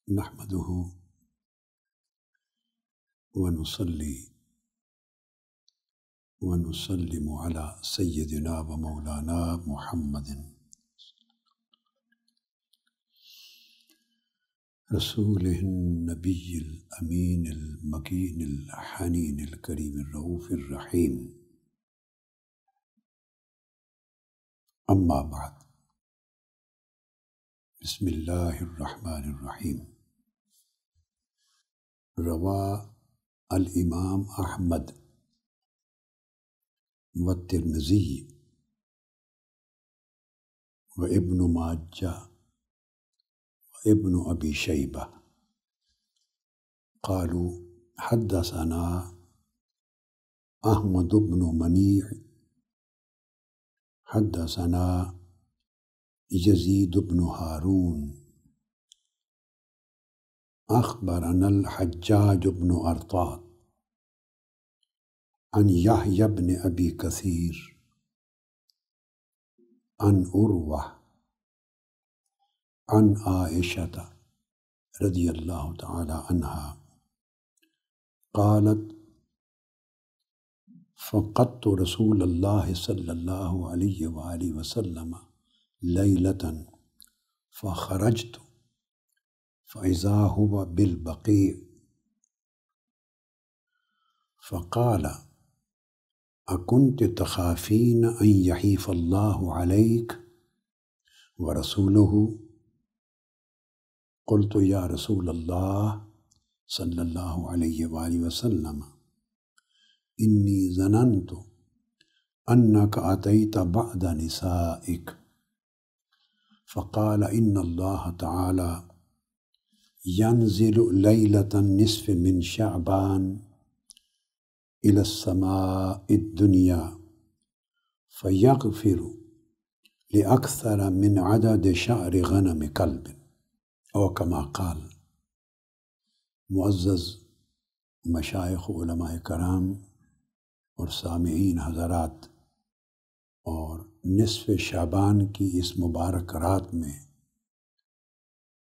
نحمده ونصلي ونسلم على سيدنا ومولانا محمد رسوله النبي الأمين المكين الحنين الكريم الرؤوف الرحيم. أما بعد، بسم الله الرحمن الرحيم. روى الإمام أحمد والترمذي وابن ماجه وابن أبي شيبة قالوا حدثنا أحمد بن منيع حدثنا يزيد بن هارون أخبرنا الحجاج بن أرطاط عن يحيى بن أبي كثير عن عروة عن عائشة رضي الله تعالى عنها قالت فقدت رسول الله صلى الله عليه وآله وسلم ليلة فخرجت فإذا هو بالبقيع فقال أكنت تخافين أن يحيف الله عليك ورسوله؟ قلت يا رسول الله صلى الله عليه وآله وسلم إني ظننت أنك أتيت بعد نسائك. فقال إن الله تعالى ينزل ليلة النصف من شعبان إلى السماء الدنيا فيغفر لأكثر من عدد شعر غنم كلب او كما قال. معزز مشائخ علماء کرام اور سامعین حضرات، اور نصف شعبان کی اس مبارک رات میں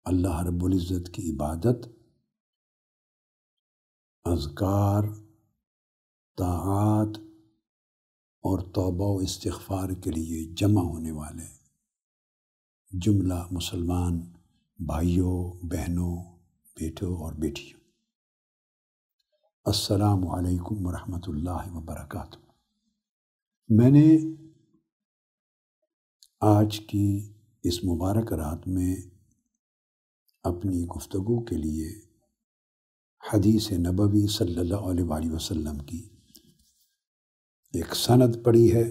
اللہ رب العزت کی عبادت، اذکار، طاعات اور توبہ و استغفار کے لیے جمع ہونے والے جملہ مسلمان بھائیوں، بہنوں، بیٹوں اور بیٹیوں، السلام علیکم ورحمۃ اللہ وبرکاتہ۔ میں نے آج کی اس مبارک رات میں اپنی گفتگو کے لیے حدیث نبوی صلی اللہ علیہ وآلہ وسلم کی ایک سند پڑھی ہے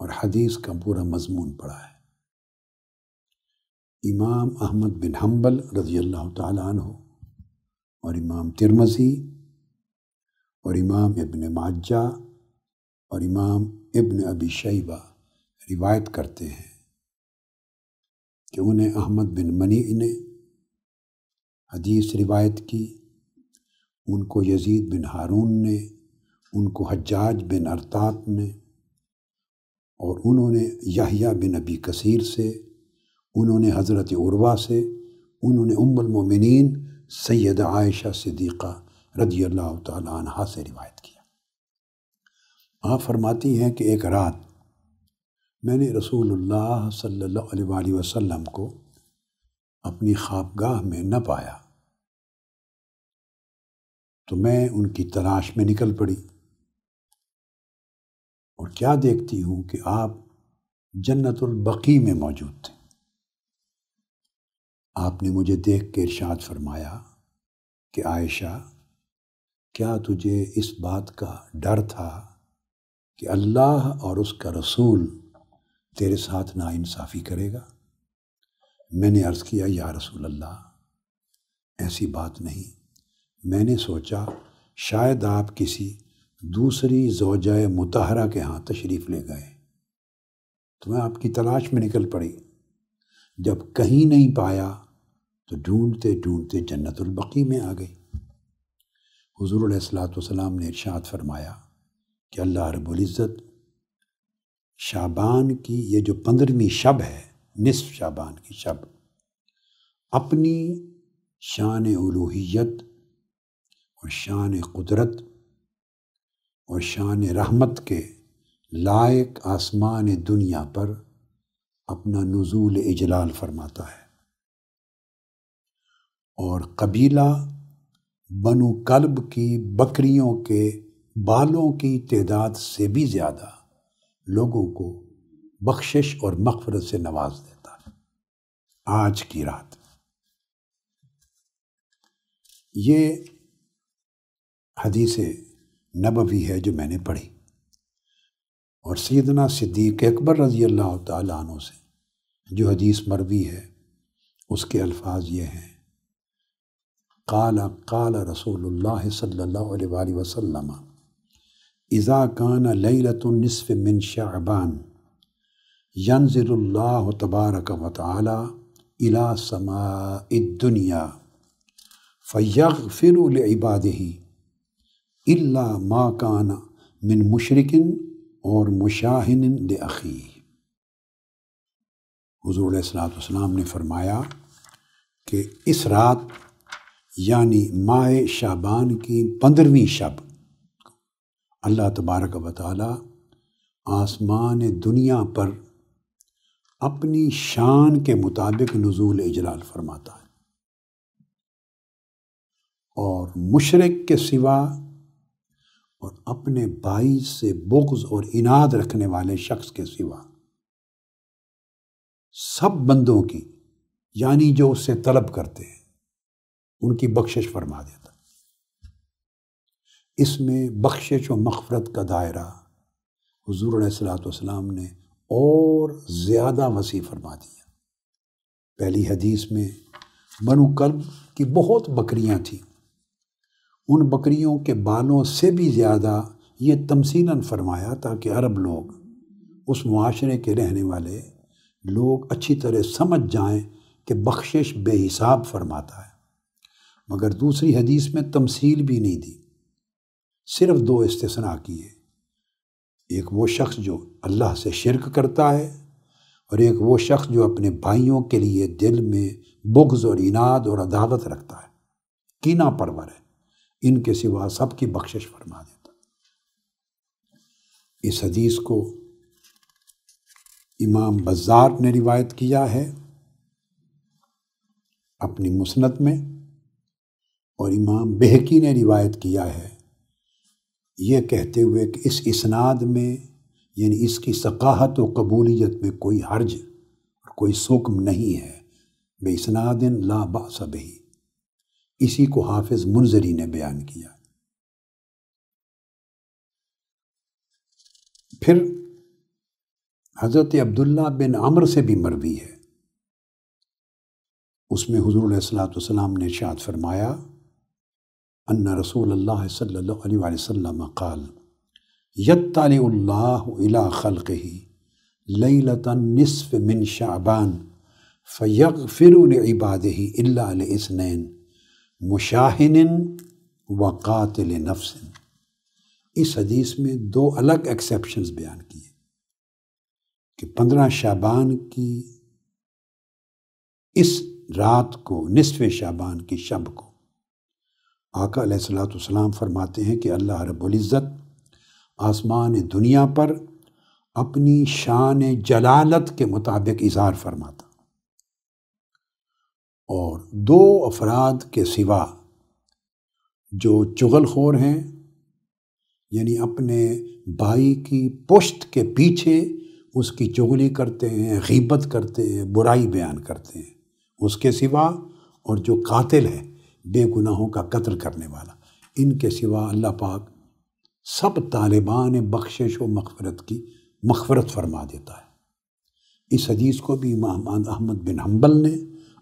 اور حدیث کا پورا مضمون پڑھا ہے۔ امام احمد بن حنبل رضی اللہ تعالیٰ عنہ اور امام ترمذی اور امام ابن ماجہ اور امام ابن ابی شیبہ روایت کرتے ہیں کہ انہیں احمد بن منیع نے حدیث روایت کی، ان کو یزید بن ہارون نے، ان کو حجاج بن ارطاط نے، اور انہوں نے یحییٰ بن ابی کثیر سے، انہوں نے حضرت عروہ سے، انہوں نے ام المومنین سیدہ عائشہ صدیقہ رضی اللہ تعالیٰ عنہا سے روایت کیا۔ آپ فرماتی ہیں کہ ایک رات میں نے رسول اللہ صلی اللہ علیہ وآلہ وسلم کو اپنی خوابگاہ میں نہ پایا، تو میں ان کی تلاش میں نکل پڑی، اور کیا دیکھتی ہوں کہ آپ جنت البقیع میں موجود تھے۔ آپ نے مجھے دیکھ کے ارشاد فرمایا کہ عائشہ، کیا تجھے اس بات کا ڈر تھا کہ اللہ اور اس کا رسول تیرے ساتھ ناانصافی کرے گا؟ میں نے عرض کیا یا رسول اللہ، ایسی بات نہیں، میں نے سوچا شاید آپ کسی دوسری زوجہ مطہرہ کے ہاں تشریف لے گئے، تو میں آپ کی تلاش میں نکل پڑی۔ جب کہیں نہیں پایا تو ڈھونڈتے ڈھونڈتے جنت البقیع میں آ گئی۔ حضور علیہ الصلوۃ والسلام نے ارشاد فرمایا کہ اللہ رب العزت شعبان کی یہ جو 15ویں شب ہے، نصف شعبان کی شب، اپنی شان الوہیت اور شان قدرت اور شان رحمت کے لائق آسمان دنیا پر اپنا نزول اجلال فرماتا ہے، اور قبیلہ بنو کلب کی بکریوں کے بالوں کی تعداد سے بھی زیادہ لوگوں کو بخشش اور مغفرت سے نواز دیتا ہے۔ آج کی رات یہ حدیث نبوی ہے جو میں نے پڑھی، اور سیدنا صدیق اکبر رضی اللہ تعالیٰ عنہ سے جو حدیث مروی ہے اس کے الفاظ یہ ہیں: قال رسول اللہ صلی اللہ علیہ وآلہ وسلم اذا کان لیلۃ النصف من شعبان ینزل اللہ تبارک و تعالی الى سماء الدنیا فیغفر لعبادہ الا ما کان من مشرک اور مشاہن لأخیہ۔ حضور علیہ السلام نے فرمایا کہ اس رات یعنی ماہ شعبان کی 15ویں شب اللہ تبارک و تعالی آسمان دنیا پر اپنی شان کے مطابق نزول اجلال فرماتا ہے، اور مشرک کے سوا اور اپنے بھائی سے بغض اور عناد رکھنے والے شخص کے سوا سب بندوں کی، یعنی جو اس سے طلب کرتے ہیں، ان کی بخشش فرما دیتا۔ اس میں بخشش و مغفرت کا دائرہ حضور علیہ السلام نے اور زیادہ وسیع فرما دیا۔ پہلی حدیث میں بنو کلب کی بہت بکریاں تھیں، ان بکریوں کے بالوں سے بھی زیادہ یہ تمثیلاً فرمایا تاکہ عرب لوگ، اس معاشرے کے رہنے والے لوگ اچھی طرح سمجھ جائیں کہ بخشش بے حساب فرماتا ہے۔ مگر دوسری حدیث میں تمثیل بھی نہیں دی، صرف 2 استثناء کیے، ایک وہ شخص جو اللہ سے شرک کرتا ہے، اور ایک وہ شخص جو اپنے بھائیوں کے لیے دل میں بغض اور عناد اور عداوت رکھتا ہے، کینہ پرور ہے، ان کے سوا سب کی بخشش فرما دیتا۔ اس حدیث کو امام بزار نے روایت کیا ہے اپنی مسند میں، اور امام بہقی نے روایت کیا ہے یہ کہتے ہوئے کہ اس اسناد میں، یعنی اس کی ثقاہت و قبولیت میں کوئی حرج اور کوئی سقم نہیں ہے، بے اسناد لا بأس بہ، اسی کو حافظ منذری نے بیان کیا۔ پھر حضرت عبداللہ بن عمر سے بھی مروی ہے، اس میں حضور علیہ السلام نے ارشاد فرمایا ان رسول اللہ صلی اللہ علیہ وآلہ وسلم قال یطلع اللہ الی خلقہ لیلۃ النصف من شعبان فیغفر لعبادہ الا لاثنین مشاہن و قاتل نفس۔ اس حدیث میں 2 الگ ایکسیپشنز بیان کیے کہ 15 شعبان کی اس رات کو، نصف شعبان کی شب کو، آقا علیہ السلام فرماتے ہیں کہ اللہ رب العزت آسمان دنیا پر اپنی شان جلالت کے مطابق اظہار فرماتا، اور 2 افراد کے سوا جو چغل خور ہیں، یعنی اپنے بھائی کی پشت کے پیچھے اس کی چغلی کرتے ہیں، غیبت کرتے ہیں، برائی بیان کرتے ہیں، اس کے سوا، اور جو قاتل ہے، بے گناہوں کا قتل کرنے والا، ان کے سوا اللہ پاک سب طالبان بخشش و مغفرت کی مغفرت فرما دیتا ہے۔ اس حدیث کو بھی امام احمد بن حنبل نے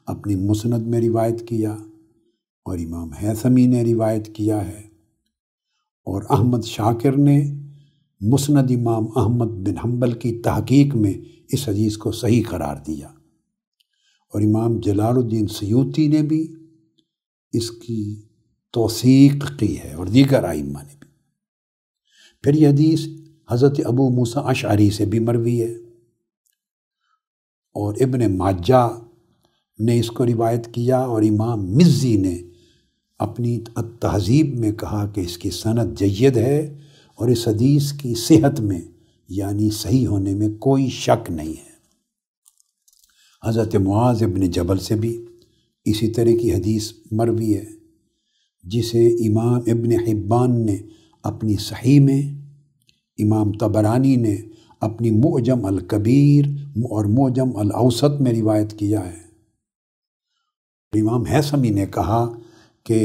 اپنی مسند میں روایت کیا، اور امام حیثمی نے روایت کیا ہے، اور احمد شاکر نے مسند امام احمد بن حنبل کی تحقیق میں اس حدیث کو صحیح قرار دیا، اور امام جلال الدین سیوطی نے بھی اس کی توثیق کی ہے، اور دیگر ائمہ نے بھی۔ پھر یہ حدیث حضرت ابو موسیٰ اشعری سے بھی مروی ہے، اور ابن ماجہ نے اس کو روایت کیا، اور امام مزی نے اپنی التہذیب میں کہا کہ اس کی سند جید ہے اور اس حدیث کی صحت میں یعنی صحیح ہونے میں کوئی شک نہیں ہے۔ حضرت معاذ ابن جبل سے بھی اسی طرح کی حدیث مروی ہے، جسے امام ابن حبان نے اپنی صحیح میں، امام طبرانی نے اپنی معجم الکبیر اور معجم الاوسط میں روایت کیا ہے۔ امام حیثمی نے کہا کہ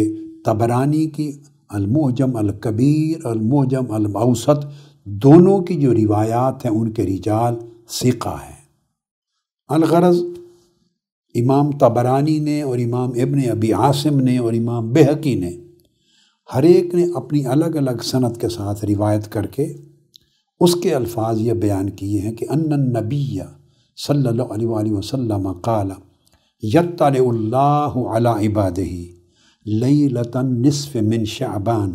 طبرانی کی المعجم الکبیر المعجم الاوسط دونوں کی جو روایات ہیں ان کے رجال ثقہ ہیں۔ الغرض امام طبرانی نے اور امام ابن ابی عاصم نے اور امام بہقی نے ہر ایک نے اپنی الگ الگ سند کے ساتھ روایت کر کے اس کے الفاظ یہ بیان کیے ہیں کہ ان النبی صلی اللہ علیہ وآلہ وسلم قال یطلع اللہ علی عبادہ لیلۃ النصف من شعبان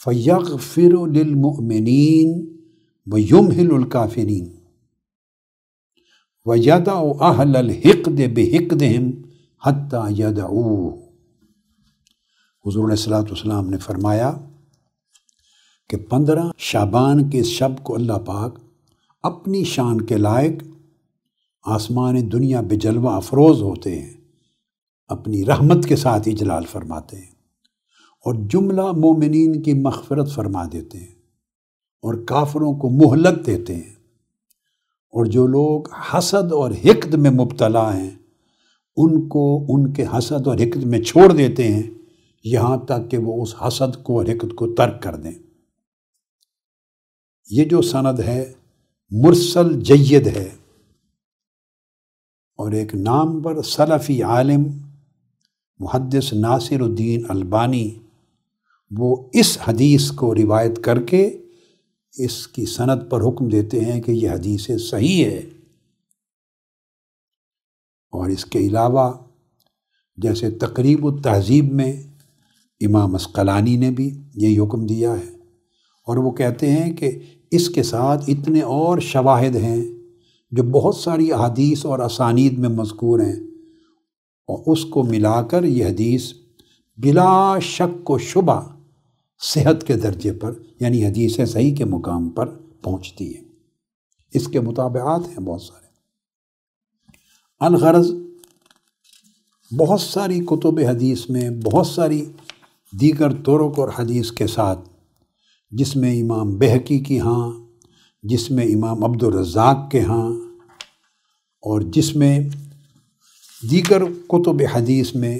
فیغفر للمؤمنین ویمہل الکافرین وَيَدَعُ أَهْلَ الْحِقْدِ بِحِقْدِهِمْ حَتَّى يَدَعُوهُ۔ حضور علیہ الصلوۃ نے فرمایا کہ 15 شعبان کے اس شب کو اللہ پاک اپنی شان کے لائق آسمان دنیا پہ جلوہ افروز ہوتے ہیں، اپنی رحمت کے ساتھ اجلال فرماتے ہیں اور جملہ مومنین کی مغفرت فرما دیتے ہیں اور کافروں کو مہلت دیتے ہیں، اور جو لوگ حسد اور حقد میں مبتلا ہیں ان کو ان کے حسد اور حقد میں چھوڑ دیتے ہیں یہاں تک کہ وہ اس حسد کو اور حقد کو ترک کر دیں۔ یہ جو سند ہے مرسل جید ہے، اور ایک نامور سلفی عالم محدث ناصر الدین البانی وہ اس حدیث کو روایت کر کے اس کی سند پر حکم دیتے ہیں کہ یہ حدیث صحیح ہے۔ اور اس کے علاوہ جیسے تقریب التہذیب میں امام عسقلانی نے بھی یہی حکم دیا ہے، اور وہ کہتے ہیں کہ اس کے ساتھ اتنے اور شواہد ہیں جو بہت ساری احادیث اور اسانید میں مذکور ہیں، اور اس کو ملا کر یہ حدیث بلا شک و شبہ صحت کے درجے پر یعنی حدیث صحیح کے مقام پر پہنچتی ہے۔ اس کے مطابعات ہیں بہت سارے۔ الغرض بہت ساری کتب حدیث میں بہت ساری دیگر طرق اور حدیث کے ساتھ، جس میں امام بہقی کی ہاں، جس میں امام عبد الرزاق کے ہاں، اور جس میں دیگر کتب حدیث میں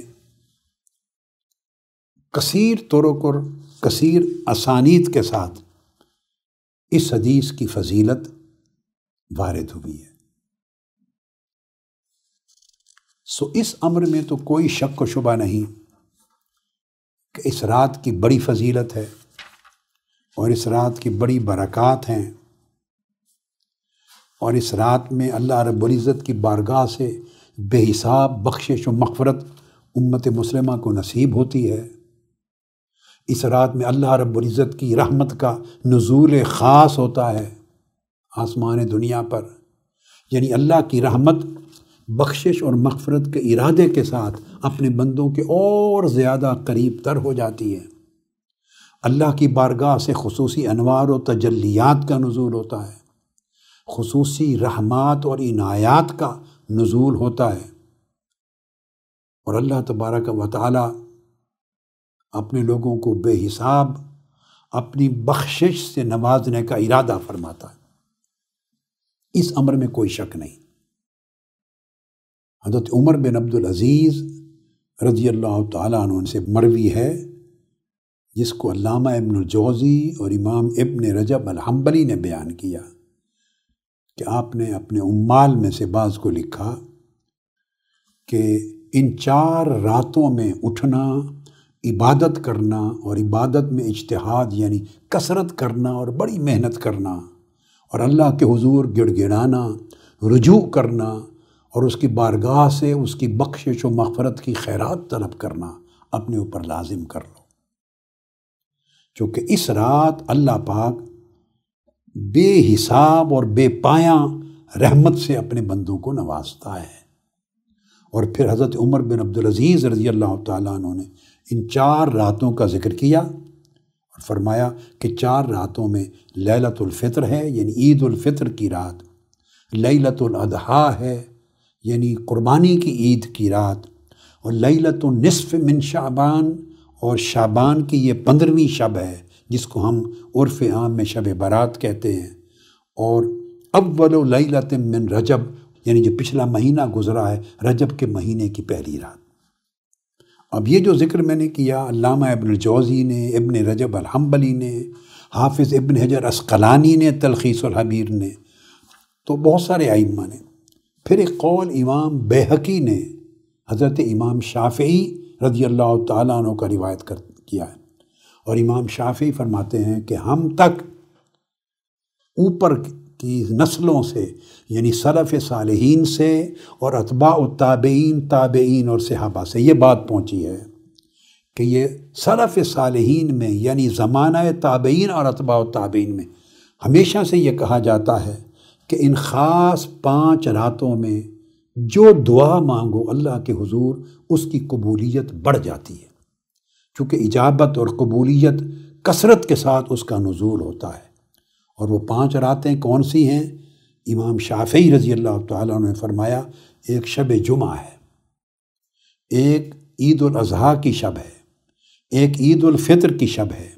کثیر طرق اور کثیر اسانید کے ساتھ اس حدیث کی فضیلت وارد ہوئی ہے۔ سو اس امر میں تو کوئی شک و شبہ نہیں کہ اس رات کی بڑی فضیلت ہے اور اس رات کی بڑی برکات ہیں، اور اس رات میں اللہ رب العزت کی بارگاہ سے بے حساب بخشش و مغفرت امت مسلمہ کو نصیب ہوتی ہے۔ اس رات میں اللہ رب العزت کی رحمت کا نزول خاص ہوتا ہے آسمان دنیا پر، یعنی اللہ کی رحمت بخشش اور مغفرت کے ارادے کے ساتھ اپنے بندوں کے اور زیادہ قریب تر ہو جاتی ہے۔ اللہ کی بارگاہ سے خصوصی انوار و تجلیات کا نزول ہوتا ہے، خصوصی رحمات اور عنایات کا نزول ہوتا ہے، اور اللہ تبارک و تعالی اپنے لوگوں کو بے حساب اپنی بخشش سے نوازنے کا ارادہ فرماتا ہے۔ اس امر میں کوئی شک نہیں۔ حضرت عمر بن عبد العزیز رضی اللہ تعالیٰ عنہ سے مروی ہے، جس کو علامہ ابن الجوزی اور امام ابن رجب الحنبلی نے بیان کیا کہ آپ نے اپنے عمال میں سے بعض کو لکھا کہ ان 4 راتوں میں اٹھنا، عبادت کرنا، اور عبادت میں اجتہاد یعنی کثرت کرنا اور بڑی محنت کرنا، اور اللہ کے حضور گڑ گڑانا، رجوع کرنا، اور اس کی بارگاہ سے اس کی بخشش و مغفرت کی خیرات طلب کرنا اپنے اوپر لازم کر لو، چونکہ اس رات اللہ پاک بے حساب اور بے پایاں رحمت سے اپنے بندوں کو نوازتا ہے، اور پھر حضرت عمر بن عبدالعزیز رضی اللہ تعالیٰ عنہ نے ان 4 راتوں کا ذکر کیا اور فرمایا کہ 4 راتوں میں لیلۃ الفطر ہے یعنی عید الفطر کی رات، لیلۃ الاضحیٰ ہے یعنی قربانی کی عید کی رات، اور لیلۃ النصف من شعبان، اور شعبان کی یہ 15ویں شب ہے جس کو ہم عرف عام میں شب برات کہتے ہیں، اور اول لیلۃ من رجب یعنی جو پچھلا مہینہ گزرا ہے رجب کے مہینے کی پہلی رات۔ اب یہ جو ذکر میں نے کیا علامہ ابن الجوزی نے، ابن رجب الحنبلی نے، حافظ ابن حجر عسقلانی نے تلخیص الحبیر نے، تو بہت سارے ائمہ نے۔ پھر ایک قول امام بیہقی نے حضرت امام شافعی رضی اللہ تعالیٰ عنہ کا روایت کیا ہے، اور امام شافعی فرماتے ہیں کہ ہم تک اوپر کی نسلوں سے یعنی سلف صالحین سے اور اتباع التابعین، تابعین اور صحابہ سے یہ بات پہنچی ہے کہ یہ سلف صالحین میں یعنی زمانہ تابعین اور اتباع التابعین میں ہمیشہ سے یہ کہا جاتا ہے کہ ان خاص 5 راتوں میں جو دعا مانگو اللہ کے حضور اس کی قبولیت بڑھ جاتی ہے، چونکہ اجابت اور قبولیت کثرت کے ساتھ اس کا نزول ہوتا ہے۔ اور وہ 5 راتیں کون سی ہیں؟ امام شافعی رضی اللہ تعالیٰ عنہ نے فرمایا ایک شب جمعہ ہے، ایک عید الاضحیٰ کی شب ہے، ایک عید الفطر کی شب ہے،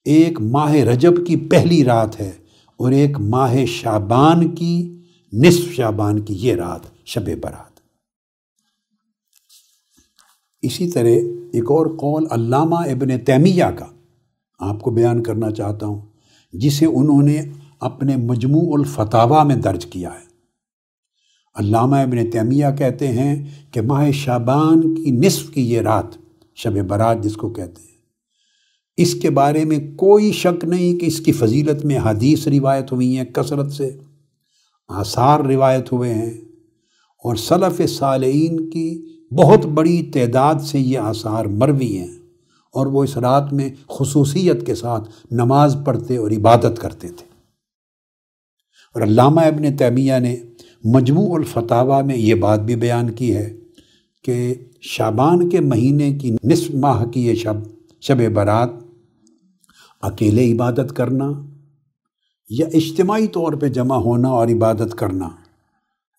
ایک ماہ رجب کی پہلی رات ہے، اور ایک ماہ شعبان کی نصف شعبان کی یہ رات شب برات۔ اسی طرح ایک اور قول علامہ ابن تیمیہ کا آپ کو بیان کرنا چاہتا ہوں، جسے انہوں نے اپنے مجموع الفتاویٰ میں درج کیا ہے۔ علامہ ابن تیمیہ کہتے ہیں کہ ماہ شعبان کی نصف کی یہ رات شب برات جس کو کہتے ہیں، اس کے بارے میں کوئی شک نہیں کہ اس کی فضیلت میں حدیث روایت ہوئی ہیں، کثرت سے آثار روایت ہوئے ہیں، اور سلف صالحین کی بہت بڑی تعداد سے یہ آثار مروی ہیں، اور وہ اس رات میں خصوصیت کے ساتھ نماز پڑھتے اور عبادت کرتے تھے۔ اور علامہ ابن تیمیہ نے مجموع الفتاویٰ میں یہ بات بھی بیان کی ہے کہ شعبان کے مہینے کی نصف ماہ کی یہ شب برات اکیلے عبادت کرنا یا اجتماعی طور پہ جمع ہونا اور عبادت کرنا،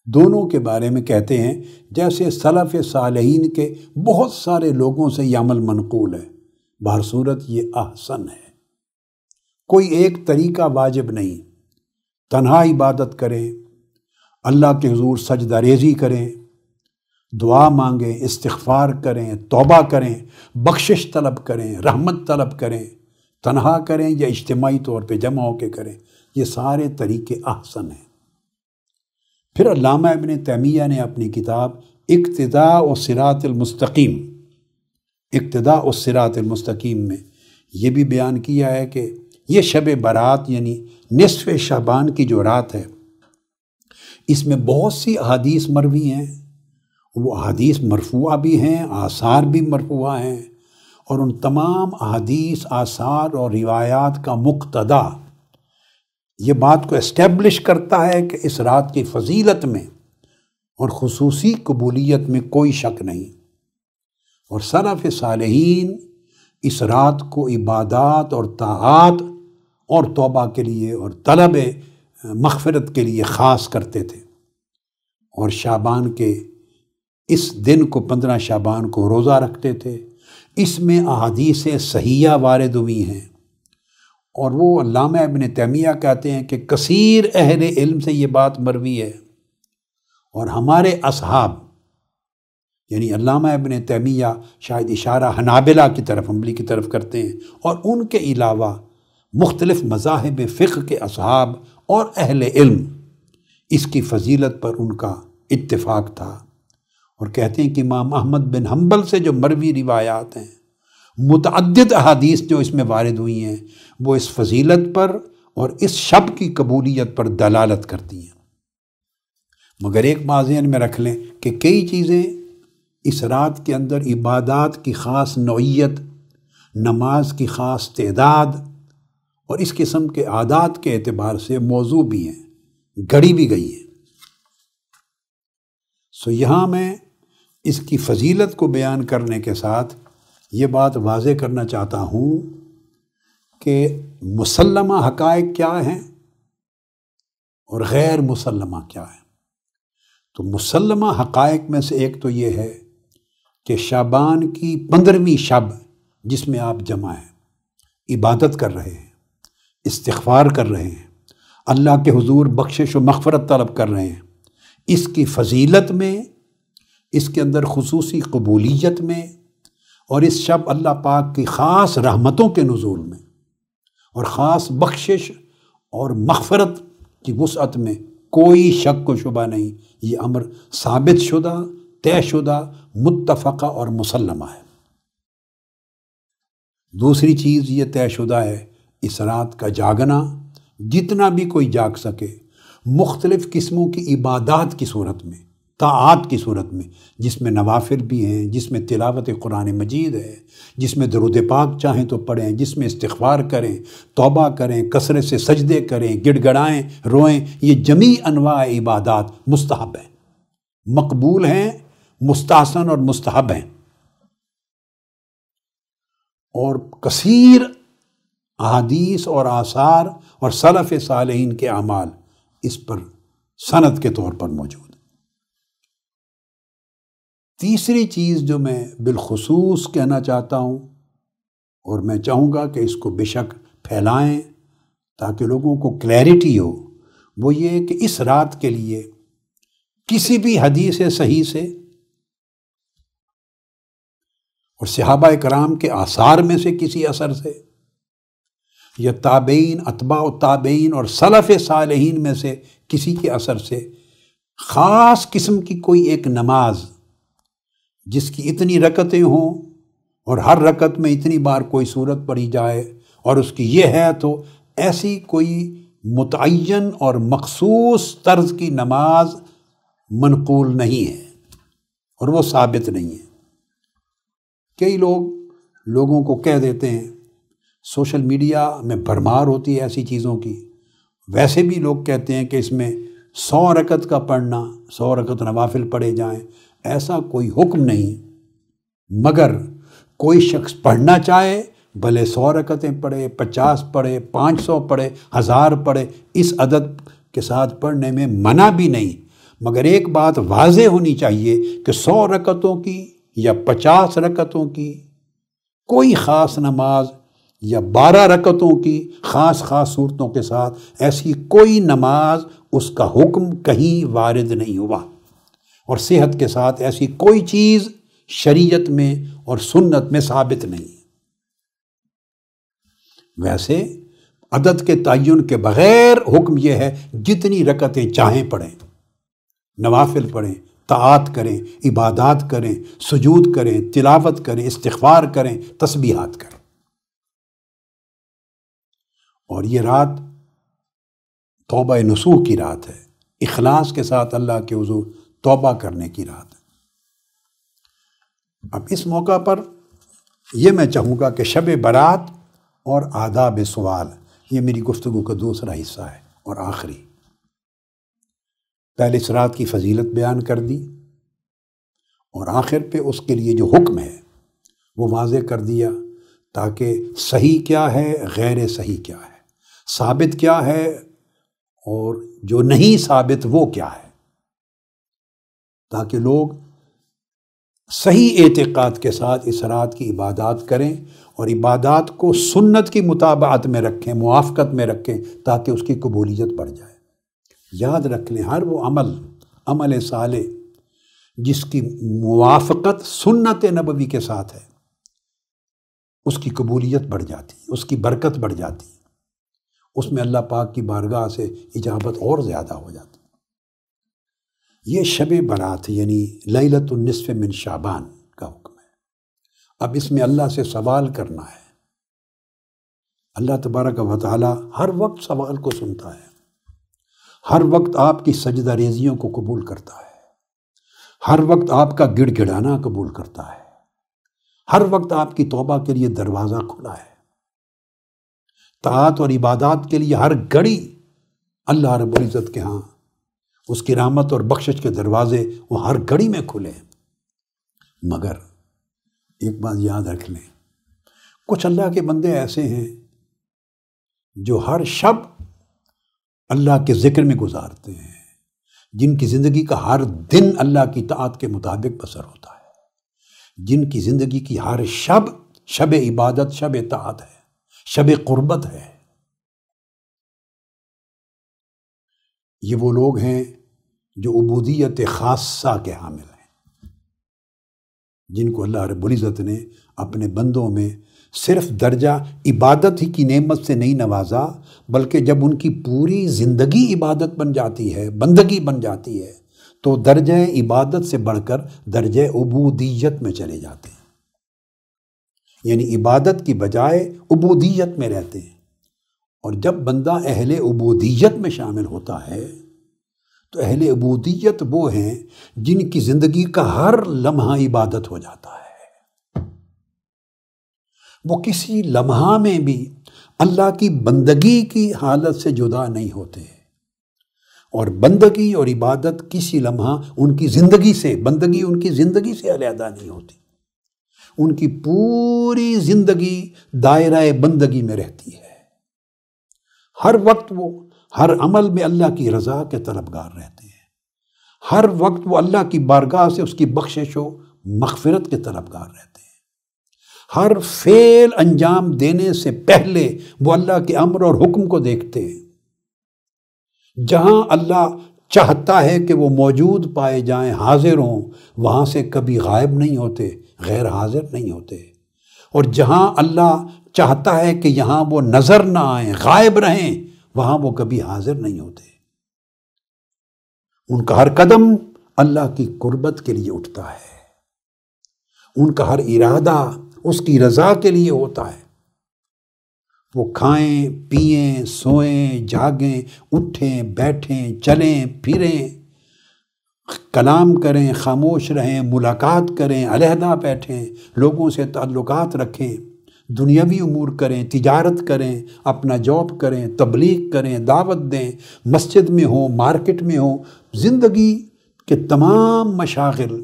دونوں کے بارے میں کہتے ہیں جیسے سلف صالحین کے بہت سارے لوگوں سے یہ عمل منقول ہے، بہر صورت یہ احسن ہے۔ کوئی ایک طریقہ واجب نہیں، تنہا عبادت کریں، اللہ کے حضور سجدہ ریزی کریں، دعا مانگیں، استغفار کریں، توبہ کریں، بخشش طلب کریں، رحمت طلب کریں، تنہا کریں یا اجتماعی طور پہ جمع ہو کے کریں، یہ سارے طریقے احسن ہیں۔ پھر علامہ ابن تیمیہ نے اپنی کتاب اقتداء الصراط المستقیم، اقتداء الصراط المستقیم میں یہ بھی بیان کیا ہے کہ یہ شب برات یعنی نصف شعبان کی جو رات ہے، اس میں بہت سی احادیث مروی ہیں، وہ احادیث مرفوعہ بھی ہیں، آثار بھی مرفوعہ ہیں، اور ان تمام احادیث، آثار اور روایات کا مقتضا یہ بات کو اسٹیبلش کرتا ہے کہ اس رات کی فضیلت میں اور خصوصی قبولیت میں کوئی شک نہیں، اور سلف صالحین اس رات کو عبادات اور طاعات اور توبہ کے لیے اور طلب مغفرت کے لیے خاص کرتے تھے، اور شعبان کے اس دن کو 15 شعبان کو روزہ رکھتے تھے۔ اس میں احادیث صحیحہ وارد ہوئی ہیں، اور وہ علامہ ابن تیمیہ کہتے ہیں کہ کثیر اہل علم سے یہ بات مروی ہے، اور ہمارے اصحاب یعنی علامہ ابن تیمیہ شاید اشارہ حنابلہ کی طرف، حنبلی کی طرف کرتے ہیں، اور ان کے علاوہ مختلف مذاہب فقہ کے اصحاب اور اہل علم اس کی فضیلت پر ان کا اتفاق تھا، اور کہتے ہیں کہ امام احمد بن حنبل سے جو مروی روایات ہیں، متعدد احادیث جو اس میں وارد ہوئی ہیں، وہ اس فضیلت پر اور اس شب کی قبولیت پر دلالت کرتی ہیں۔ مگر ایک بات ذہن میں رکھ لیں کہ کئی چیزیں اس رات کے اندر عبادات کی خاص نوعیت، نماز کی خاص تعداد اور اس قسم کے عادات کے اعتبار سے موضوع بھی ہیں، گھڑی بھی گئی ہیں۔ یہاں میں اس کی فضیلت کو بیان کرنے کے ساتھ یہ بات واضح کرنا چاہتا ہوں کہ مسلمہ حقائق کیا ہیں اور غیر مسلمہ کیا ہیں۔ تو مسلمہ حقائق میں سے ایک تو یہ ہے کہ شعبان کی 15ویں شب جس میں آپ جمع ہیں، عبادت کر رہے ہیں، استغفار کر رہے ہیں، اللہ کے حضور بخشش و مغفرت طلب کر رہے ہیں، اس کی فضیلت میں، اس کے اندر خصوصی قبولیت میں، اور اس شب اللہ پاک کی خاص رحمتوں کے نزول میں اور خاص بخشش اور مغفرت کی وسعت میں کوئی شک و شبہ نہیں، یہ امر ثابت شدہ، طے شدہ، متفقہ اور مسلمہ ہے۔ دوسری چیز یہ طے شدہ ہے، اس رات کا جاگنا، جتنا بھی کوئی جاگ سکے، مختلف قسموں کی عبادات کی صورت میں، طاعات کی صورت میں، جس میں نوافل بھی ہیں، جس میں تلاوت قرآن مجید ہے، جس میں درود پاک چاہیں تو پڑھیں، جس میں استغفار کریں، توبہ کریں، کثرت سے سجدے کریں، گڑ گڑائیں، روئیں، یہ جمیع انواع عبادات مستحب ہیں، مقبول ہیں، مستحسن اور مستحب ہیں، اور کثیر احادیث اور آثار اور سلف صالحین کے اعمال اس پر سند کے طور پر موجود ہے۔ تیسری چیز جو میں بالخصوص کہنا چاہتا ہوں، اور میں چاہوں گا کہ اس کو بے شک پھیلائیں تاکہ لوگوں کو کلیئرٹی ہو، وہ یہ کہ اس رات کے لیے کسی بھی حدیث صحیح سے اور صحابہ کرام کے آثار میں سے کسی اثر سے، یا تابعین، اتباع التابعین اور سلف صالحین میں سے کسی کے اثر سے خاص قسم کی کوئی ایک نماز جس کی اتنی رکعتیں ہوں اور ہر رکعت میں اتنی بار کوئی سورت پڑھی جائے اور اس کی یہ ہے، تو ایسی کوئی متعین اور مخصوص طرز کی نماز منقول نہیں ہے اور وہ ثابت نہیں ہے۔ کئی لوگوں کو کہہ دیتے ہیں، سوشل میڈیا میں بھرمار ہوتی ہے ایسی چیزوں کی، ویسے بھی لوگ کہتے ہیں کہ اس میں 100 رکعت کا پڑھنا، 100 رکعت نوافل پڑھے جائیں، ایسا کوئی حکم نہیں، مگر کوئی شخص پڑھنا چاہے بھلے 100 رکعتیں پڑھے، 50 پڑھے، 500 پڑھے، 1000 پڑھے، اس عدد کے ساتھ پڑھنے میں منع بھی نہیں، مگر ایک بات واضح ہونی چاہیے کہ 100 رکعتوں کی یا 50 رکعتوں کی کوئی خاص نماز یا 12 رکعتوں کی خاص صورتوں کے ساتھ ایسی کوئی نماز، اس کا حکم کہیں وارد نہیں ہوا، اور صحت کے ساتھ ایسی کوئی چیز شریعت میں اور سنت میں ثابت نہیں۔ ویسے عدد کے تعین کے بغیر حکم یہ ہے جتنی رکعتیں چاہیں پڑھیں، نوافل پڑھیں، طاعات کریں، عبادات کریں، سجود کریں، تلاوت کریں، استغفار کریں، تسبیحات کریں۔ اور یہ رات توبہ نصوح کی رات ہے، اخلاص کے ساتھ اللہ کے حضور توبہ کرنے کی رات ہے۔ اب اس موقع پر یہ میں چاہوں گا کہ شب برات اور آداب سوال، یہ میری گفتگو کا دوسرا حصہ ہے اور آخری۔ پہلے اس رات کی فضیلت بیان کر دی، اور آخر پہ اس کے لیے جو حکم ہے وہ واضح کر دیا، تاکہ صحیح کیا ہے، غیر صحیح کیا ہے، ثابت کیا ہے اور جو نہیں ثابت وہ کیا ہے، تاکہ لوگ صحیح اعتقاد کے ساتھ اس رات کی عبادات کریں اور عبادات کو سنت کی مطابقت میں رکھیں، موافقت میں رکھیں، تاکہ اس کی قبولیت بڑھ جائے۔ یاد رکھ لیں، ہر وہ عمل صالح جس کی موافقت سنت نبوی کے ساتھ ہے، اس کی قبولیت بڑھ جاتی، اس کی برکت بڑھ جاتی، اس میں اللہ پاک کی بارگاہ سے اجابت اور زیادہ ہو جاتی۔ یہ شب برات یعنی لیلۃ النصف من شعبان کا حکم ہے۔ اب اس میں اللہ سے سوال کرنا ہے۔ اللہ تبارک و تعالی ہر وقت سوال کو سنتا ہے، ہر وقت آپ کی سجدہ ریزیوں کو قبول کرتا ہے، ہر وقت آپ کا گڑ گڑانا قبول کرتا ہے، ہر وقت آپ کی توبہ کے لیے دروازہ کھلا ہے، طاعت اور عبادات کے لیے ہر گھڑی اللہ رب العزت کے ہاں اس کی رحمت اور بخشش کے دروازے وہ ہر گھڑی میں کھلے ہیں۔ مگر ایک بات یاد رکھ لیں، کچھ اللہ کے بندے ایسے ہیں جو ہر شب اللہ کے ذکر میں گزارتے ہیں، جن کی زندگی کا ہر دن اللہ کی طاعت کے مطابق بسر ہوتا ہے، جن کی زندگی کی ہر شب عبادت، شب طاعت ہے، شب قربت ہے۔ یہ وہ لوگ ہیں جو عبودیت خاصہ کے حامل ہیں، جن کو اللہ رب العزت نے اپنے بندوں میں صرف درجہ عبادت ہی کی نعمت سے نہیں نوازا، بلکہ جب ان کی پوری زندگی عبادت بن جاتی ہے، بندگی بن جاتی ہے، تو درجہ عبادت سے بڑھ کر درجہ عبودیت میں چلے جاتے ہیں، یعنی عبادت کی بجائے عبودیت میں رہتے ہیں۔ اور جب بندہ اہل عبودیت میں شامل ہوتا ہے تو اہل عبودیت وہ ہیں جن کی زندگی کا ہر لمحہ عبادت ہو جاتا ہے، وہ کسی لمحہ میں بھی اللہ کی بندگی کی حالت سے جدا نہیں ہوتے، اور بندگی اور عبادت کسی لمحہ ان کی زندگی سے، بندگی ان کی زندگی سے علیحدہ نہیں ہوتی، ان کی پوری زندگی دائرہ بندگی میں رہتی ہے۔ ہر وقت وہ ہر عمل میں اللہ کی رضا کے طلبگار رہتے ہیں، ہر وقت وہ اللہ کی بارگاہ سے اس کی بخشش و مغفرت کے طلبگار رہتے ہیں، ہر فعل انجام دینے سے پہلے وہ اللہ کے امر اور حکم کو دیکھتے ہیں۔ جہاں اللہ چاہتا ہے کہ وہ موجود پائے جائیں، حاضر ہوں، وہاں سے کبھی غائب نہیں ہوتے، غیر حاضر نہیں ہوتے، اور جہاں اللہ چاہتا ہے کہ یہاں وہ نظر نہ آئیں، غائب رہیں، وہاں وہ کبھی حاضر نہیں ہوتے۔ ان کا ہر قدم اللہ کی قربت کے لیے اٹھتا ہے، ان کا ہر ارادہ اس کی رضا کے لیے ہوتا ہے۔ وہ کھائیں، پئیں، سوئیں، جاگیں، اٹھیں، بیٹھیں، چلیں، پھریں، کلام کریں، خاموش رہیں، ملاقات کریں، علیحدہ بیٹھیں، لوگوں سے تعلقات رکھیں، دنیاوی امور کریں، تجارت کریں، اپنا جاب کریں، تبلیغ کریں، دعوت دیں، مسجد میں ہوں، مارکیٹ میں ہوں، زندگی کے تمام مشاغل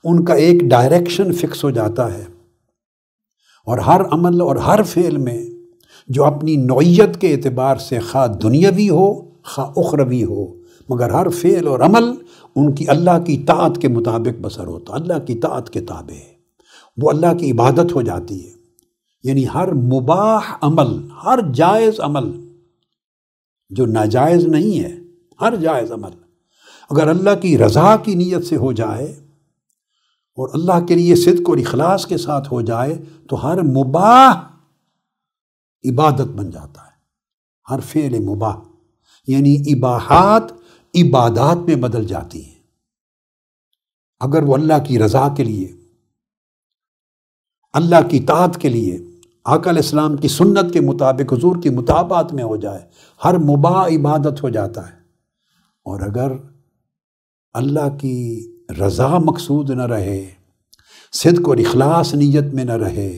ان کا ایک ڈائریکشن فکس ہو جاتا ہے، اور ہر عمل اور ہر فعل میں جو اپنی نوعیت کے اعتبار سے خواہ دنیاوی ہو خواہ اخروی ہو، مگر ہر فعل اور عمل ان کی اللہ کی طاعت کے مطابق بسر ہوتا، اللہ کی طاعت کے تابع ہے، وہ اللہ کی عبادت ہو جاتی ہے۔ یعنی ہر مباح عمل، ہر جائز عمل جو ناجائز نہیں ہے، ہر جائز عمل اگر اللہ کی رضا کی نیت سے ہو جائے اور اللہ کے لیے صدق اور اخلاص کے ساتھ ہو جائے تو ہر مباح عبادت بن جاتا ہے، ہر فعل مباح، یعنی اباحات عبادات میں بدل جاتی ہیں اگر وہ اللہ کی رضا کے لیے، اللہ کی طاعت کے لیے، آقا علیہ السلام کی سنت کے مطابق حضور کی مطابعت میں ہو جائے، ہر مباح عبادت ہو جاتا ہے۔ اور اگر اللہ کی رضا مقصود نہ رہے، صدق اور اخلاص نیت میں نہ رہے،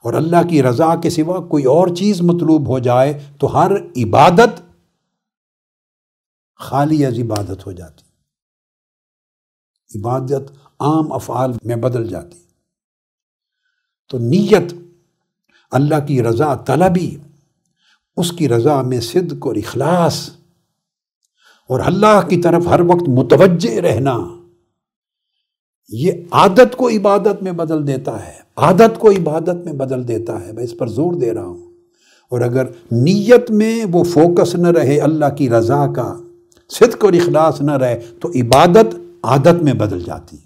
اور اللہ کی رضا کے سوا کوئی اور چیز مطلوب ہو جائے تو ہر عبادت خالی از عبادت ہو جاتی، عبادت عام افعال میں بدل جاتی۔ تو نیت اللہ کی رضا طلبی، اس کی رضا میں صدق اور اخلاص اور اللہ کی طرف ہر وقت متوجہ رہنا، یہ عادت کو عبادت میں بدل دیتا ہے، عادت کو عبادت میں بدل دیتا ہے، میں اس پر زور دے رہا ہوں۔ اور اگر نیت میں وہ فوکس نہ رہے اللہ کی رضا کا، صدق اور اخلاص نہ رہے تو عبادت عادت میں بدل جاتی۔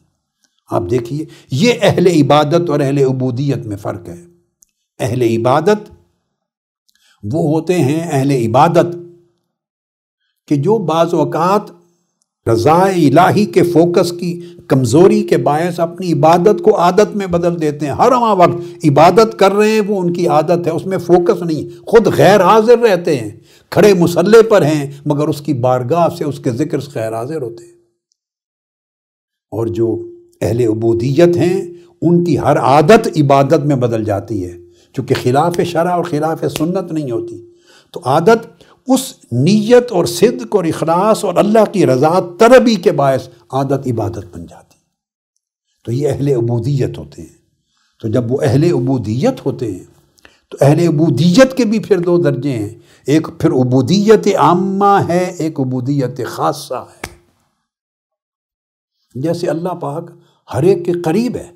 آپ دیکھیے یہ اہل عبادت اور اہل عبودیت میں فرق ہے۔ اہل عبادت وہ ہوتے ہیں اہل عبادت کہ جو بعض اوقات رضا الہی کے فوکس کی کمزوری کے باعث اپنی عبادت کو عادت میں بدل دیتے ہیں، ہر وقت عبادت کر رہے ہیں، وہ ان کی عادت ہے، اس میں فوکس نہیں، خود غیر حاضر رہتے ہیں، کھڑے مصلے پر ہیں مگر اس کی بارگاہ سے، اس کے ذکر سے غیر حاضر ہوتے ہیں۔ اور جو اہل عبودیت ہیں ان کی ہر عادت عبادت میں بدل جاتی ہے، چونکہ خلاف شرع اور خلاف سنت نہیں ہوتی، تو عادت اس نیت اور صدق اور اخلاص اور اللہ کی رضا طلبی کے باعث عادت عبادت بن جاتی۔ تو یہ اہل عبودیت ہوتے ہیں۔ تو جب وہ اہل عبودیت ہوتے ہیں تو اہل عبودیت کے بھی پھر دو درجے ہیں، ایک پھر عبودیت عامہ ہے، ایک عبودیت خاصہ ہے۔ جیسے اللہ پاک ہر ایک کے قریب ہے،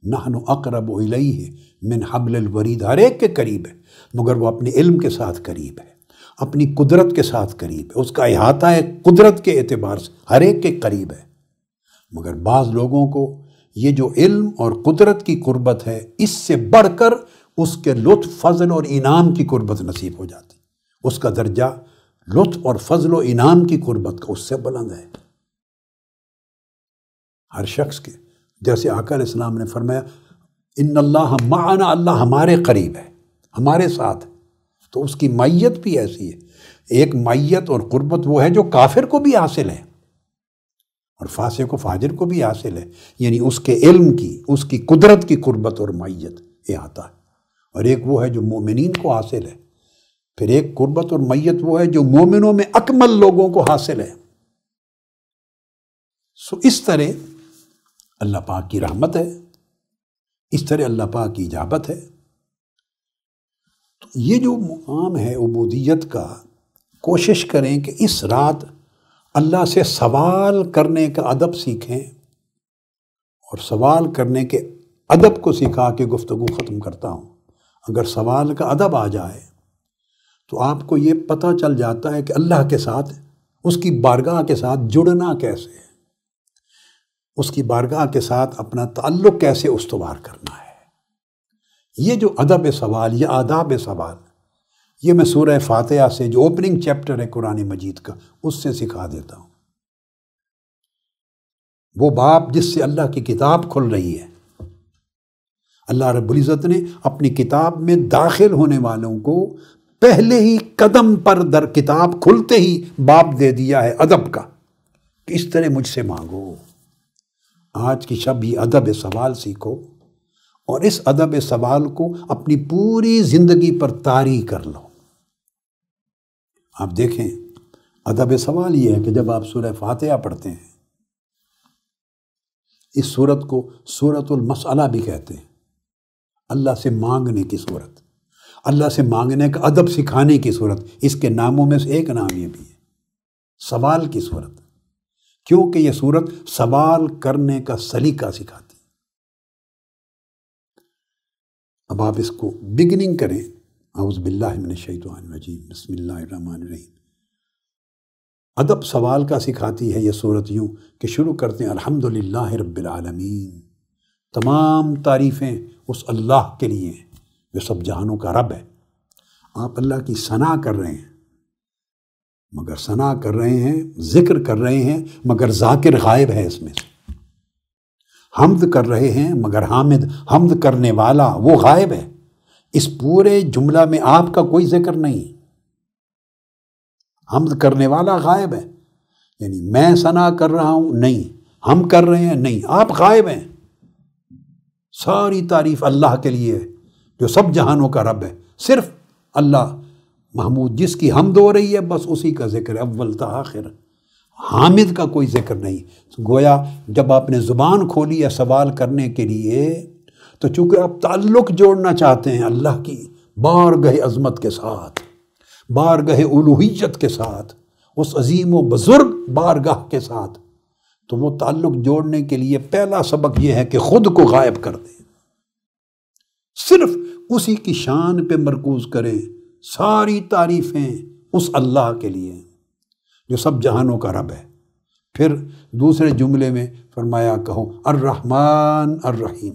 نحن اقرب الیہ من حبل الورید، ہر ایک کے قریب ہے، مگر وہ اپنے علم کے ساتھ قریب ہے، اپنی قدرت کے ساتھ قریب ہے، اس کا احاطہ ہے قدرت کے اعتبار سے ہر ایک کے قریب ہے۔ مگر بعض لوگوں کو یہ جو علم اور قدرت کی قربت ہے، اس سے بڑھ کر اس کے لطف، فضل اور انعام کی قربت نصیب ہو جاتی، اس کا درجہ لطف اور فضل و انعام کی قربت کا اس سے بلند ہے۔ ہر شخص کے، جیسے آقا علیہ السلام نے فرمایا ان اللہ معنا، اللہ ہمارے قریب ہے، ہمارے ساتھ ہے، تو اس کی معیت بھی ایسی ہے۔ ایک معیت اور قربت وہ ہے جو کافر کو بھی حاصل ہے اور فاسق و فاجر کو بھی حاصل ہے، یعنی اس کے علم کی، اس کی قدرت کی قربت اور معیت احاطہ ہے، اور ایک وہ ہے جو مومنین کو حاصل ہے۔ پھر ایک قربت اور معیت وہ ہے جو مومنوں میں اکمل لوگوں کو حاصل ہے۔ سو اس طرح اللہ پاک کی رحمت ہے، اس طرح اللہ پاک کی اجابت ہے۔ تو یہ جو مقام ہے عبودیت کا، کوشش کریں کہ اس رات اللہ سے سوال کرنے کا ادب سیکھیں، اور سوال کرنے کے ادب کو سکھا کے گفتگو ختم کرتا ہوں۔ اگر سوال کا ادب آ جائے تو آپ کو یہ پتہ چل جاتا ہے کہ اللہ کے ساتھ، اس کی بارگاہ کے ساتھ جڑنا کیسے ہے، اس کی بارگاہ کے ساتھ اپنا تعلق کیسے استوار کرنا ہے۔ یہ جو ادب سوال یا آداب سوال، یہ میں سورہ فاتحہ سے، جو اوپننگ چیپٹر ہے قرآن مجید کا، اس سے سکھا دیتا ہوں۔ وہ باب جس سے اللہ کی کتاب کھل رہی ہے، اللہ رب العزت نے اپنی کتاب میں داخل ہونے والوں کو پہلے ہی قدم پر در کتاب کھلتے ہی باب دے دیا ہے ادب کا، کہ اس طرح مجھ سے مانگو۔ آج کی شب یہ ادب سوال سیکھو، اور اس ادب سوال کو اپنی پوری زندگی پر طاری کر لو۔ آپ دیکھیں، ادب سوال یہ ہے کہ جب آپ سورہ فاتحہ پڑھتے ہیں، اس سورت کو سورۃ المسئلہ بھی کہتے ہیں، اللہ سے مانگنے کی صورت، اللہ سے مانگنے کا ادب سکھانے کی صورت۔ اس کے ناموں میں سے ایک نام یہ بھی ہے، سوال کی صورت، کیونکہ یہ صورت سوال کرنے کا سلیقہ سکھاتی۔ اب آپ اس کو بگننگ کریں، اعوذ باللہ من الشیطان الرجیم، بسم اللہ الرحمن الرحیم۔ ادب سوال کا سکھاتی ہے یہ صورت یوں کہ شروع کرتے ہیں الحمدللہ رب العالمین، تمام تعریفیں اس اللہ کے لیے ہیں جو سب جہانوں کا رب ہے۔ آپ اللہ کی ثنا کر رہے ہیں، مگر ثنا کر رہے ہیں، ذکر کر رہے ہیں، مگر ذاکر غائب ہے اس میں سے۔ حمد کر رہے ہیں، مگر حمد کرنے والا وہ غائب ہے۔ اس پورے جملہ میں آپ کا کوئی ذکر نہیں۔ حمد کرنے والا غائب ہے، یعنی میں ثنا کر رہا ہوں نہیں، ہم کر رہے ہیں نہیں، آپ غائب ہیں۔ ساری تعریف اللہ کے لیے ہے جو سب جہانوں کا رب ہے، صرف اللہ محمود جس کی حمد ہو رہی ہے، بس اسی کا ذکر ہے اول تا آخر، حامد کا کوئی ذکر نہیں۔ گویا جب آپ نے زبان کھولی ہے سوال کرنے کے لیے، تو چونکہ آپ تعلق جوڑنا چاہتے ہیں اللہ کی بارگاہ عظمت کے ساتھ، بارگاہ الوہیت کے ساتھ، اس عظیم و بزرگ بارگاہ کے ساتھ، تو وہ تعلق جوڑنے کے لیے پہلا سبق یہ ہے کہ خود کو غائب کر دیں، صرف اسی کی شان پہ مرکوز کریں۔ ساری تعریفیں اس اللہ کے لیے جو سب جہانوں کا رب ہے۔ پھر دوسرے جملے میں فرمایا کہو الرحمن الرحیم،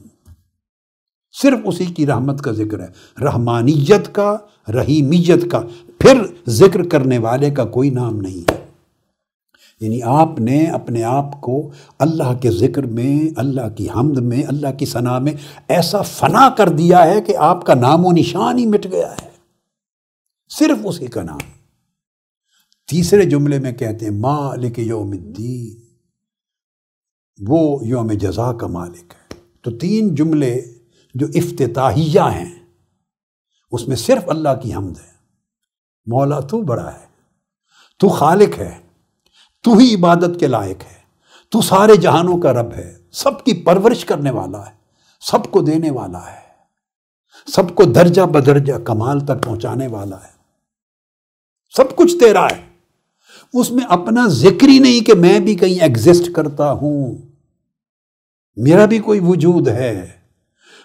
صرف اسی کی رحمت کا ذکر ہے، رحمانیت کا، رحیمیت کا، پھر ذکر کرنے والے کا کوئی نام نہیں ہے۔ یعنی آپ نے اپنے آپ کو اللہ کے ذکر میں، اللہ کی حمد میں، اللہ کی ثنا میں ایسا فنا کر دیا ہے کہ آپ کا نام و نشان ہی مٹ گیا ہے، صرف اسی کا نام۔ تیسرے جملے میں کہتے ہیں مالک یوم الدین، وہ یوم جزا کا مالک ہے۔ تو تین جملے جو افتتاحیہ ہیں، اس میں صرف اللہ کی حمد ہے۔ مولا تو بڑا ہے، تو خالق ہے، تو ہی عبادت کے لائق ہے، تو سارے جہانوں کا رب ہے، سب کی پرورش کرنے والا ہے، سب کو دینے والا ہے، سب کو درجہ بدرجہ کمال تک پہنچانے والا ہے، سب کچھ تیرا ہے۔ اس میں اپنا ذکر ہی نہیں کہ میں بھی کہیں ایگزسٹ کرتا ہوں، میرا بھی کوئی وجود ہے،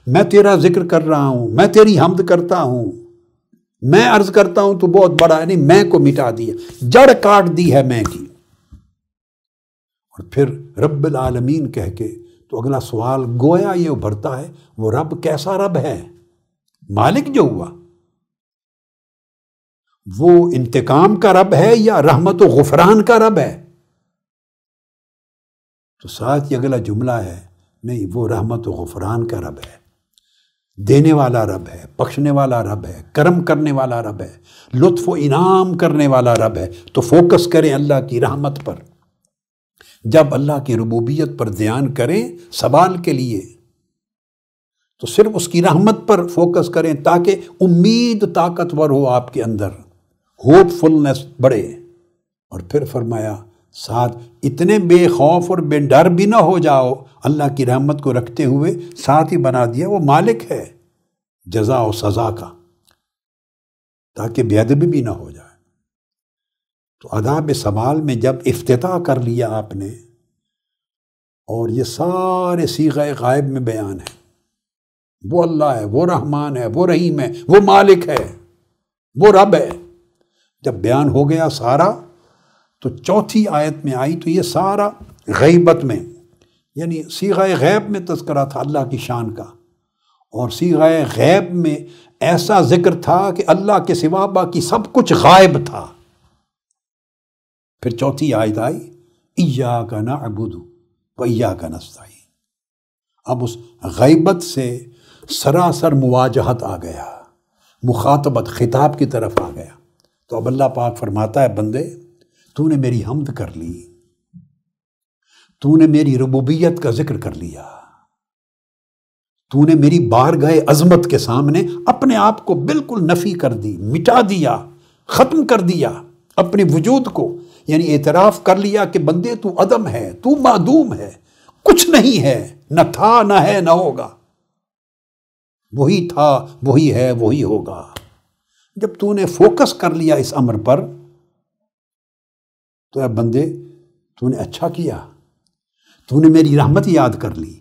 میں تیرا ذکر کر رہا ہوں، میں تیری حمد کرتا ہوں، میں عرض کرتا ہوں تو بہت بڑا ہے، نہیں میں کو مٹا دیا، جڑ کاٹ دی ہے میں کی۔ اور پھر رب العالمین کہہ کے تو اگلا سوال گویا یہ ابھرتا ہے، وہ رب کیسا رب ہے؟ مالک جو ہوا وہ انتقام کا رب ہے یا رحمت و غفران کا رب ہے؟ تو ساتھ یہ اگلا جملہ ہے، نہیں وہ رحمت و غفران کا رب ہے، دینے والا رب ہے، بخشنے والا رب ہے، کرم کرنے والا رب ہے، لطف و انعام کرنے والا رب ہے۔ تو فوکس کریں اللہ کی رحمت پر، جب اللہ کی ربوبیت پر دھیان کریں سوال کے لیے تو صرف اس کی رحمت پر فوکس کریں تاکہ امید طاقتور ہو آپ کے اندر، ہوپ فلنس بڑھے۔ اور پھر فرمایا ساتھ اتنے بے خوف اور بے ڈر بھی نہ ہو جاؤ، اللہ کی رحمت کو رکھتے ہوئے ساتھ ہی بنا دیا وہ مالک ہے جزا و سزا کا، تاکہ بے ادبی بھی نہ ہو جائے۔ تو آداب سوال میں جب افتتاح کر لیا آپ نے، اور یہ سارے صیغہ غائب میں بیان ہے، وہ اللہ ہے، وہ رحمان ہے، وہ رحیم ہے، وہ مالک ہے، وہ رب ہے، جب بیان ہو گیا سارا تو چوتھی آیت میں آئی تو یہ سارا غیبت میں، یعنی صیغہ غیب میں تذکرہ تھا اللہ کی شان کا، اور صیغہ غیب میں ایسا ذکر تھا کہ اللہ کے سوا باقی سب کچھ غائب تھا۔ پھر چوتھی آیت آئی ایاک نعبد و ایاک نستعین۔ اب اس غیبت سے سراسر مواجہت آ گیا، مخاطبت خطاب کی طرف آ گیا۔ تو اب اللہ پاک فرماتا ہے بندے تو نے میری حمد کر لی، تو نے میری ربوبیت کا ذکر کر لیا، تو نے میری بارگاہ عظمت کے سامنے اپنے آپ کو بالکل نفی کر دی، مٹا دیا، ختم کر دیا اپنے وجود کو، یعنی اعتراف کر لیا کہ بندے تو عدم ہے، تو معدوم ہے، کچھ نہیں ہے، نہ تھا نہ ہے نہ ہوگا، وہی تھا وہی ہے وہی ہوگا۔ جب تو نے فوکس کر لیا اس امر پر تو اے بندے تو نے اچھا کیا، تو نے میری رحمت یاد کر لی،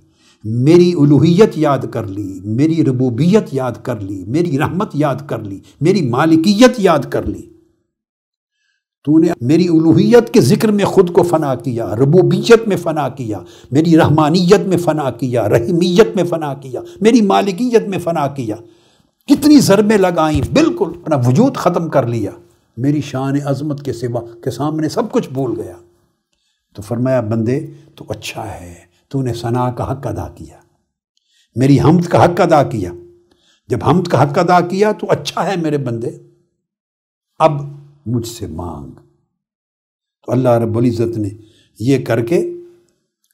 میری الوہیت یاد کر لی، میری ربوبیت یاد کر لی، میری رحمت یاد کر لی، میری مالکیت یاد کر لی۔ تو نے میری الوہیت کے ذکر میں خود کو فنا کیا، ربوبیت میں فنا کیا، میری رحمانیت میں فنا کیا، رحیمیت میں فنا کیا، میری مالکیت میں فنا کیا، کتنی ضربیں لگائیں، بالکل اپنا وجود ختم کر لیا، میری شان عظمت کے سوا کے سامنے سب کچھ بھول گیا۔ تو فرمایا بندے تو اچھا ہے، تو نے ثنا کا حق ادا کیا، میری حمد کا حق ادا کیا۔ جب حمد کا حق ادا کیا تو اچھا ہے میرے بندے، اب مجھ سے مانگ۔ تو اللہ رب العزت نے یہ کر کے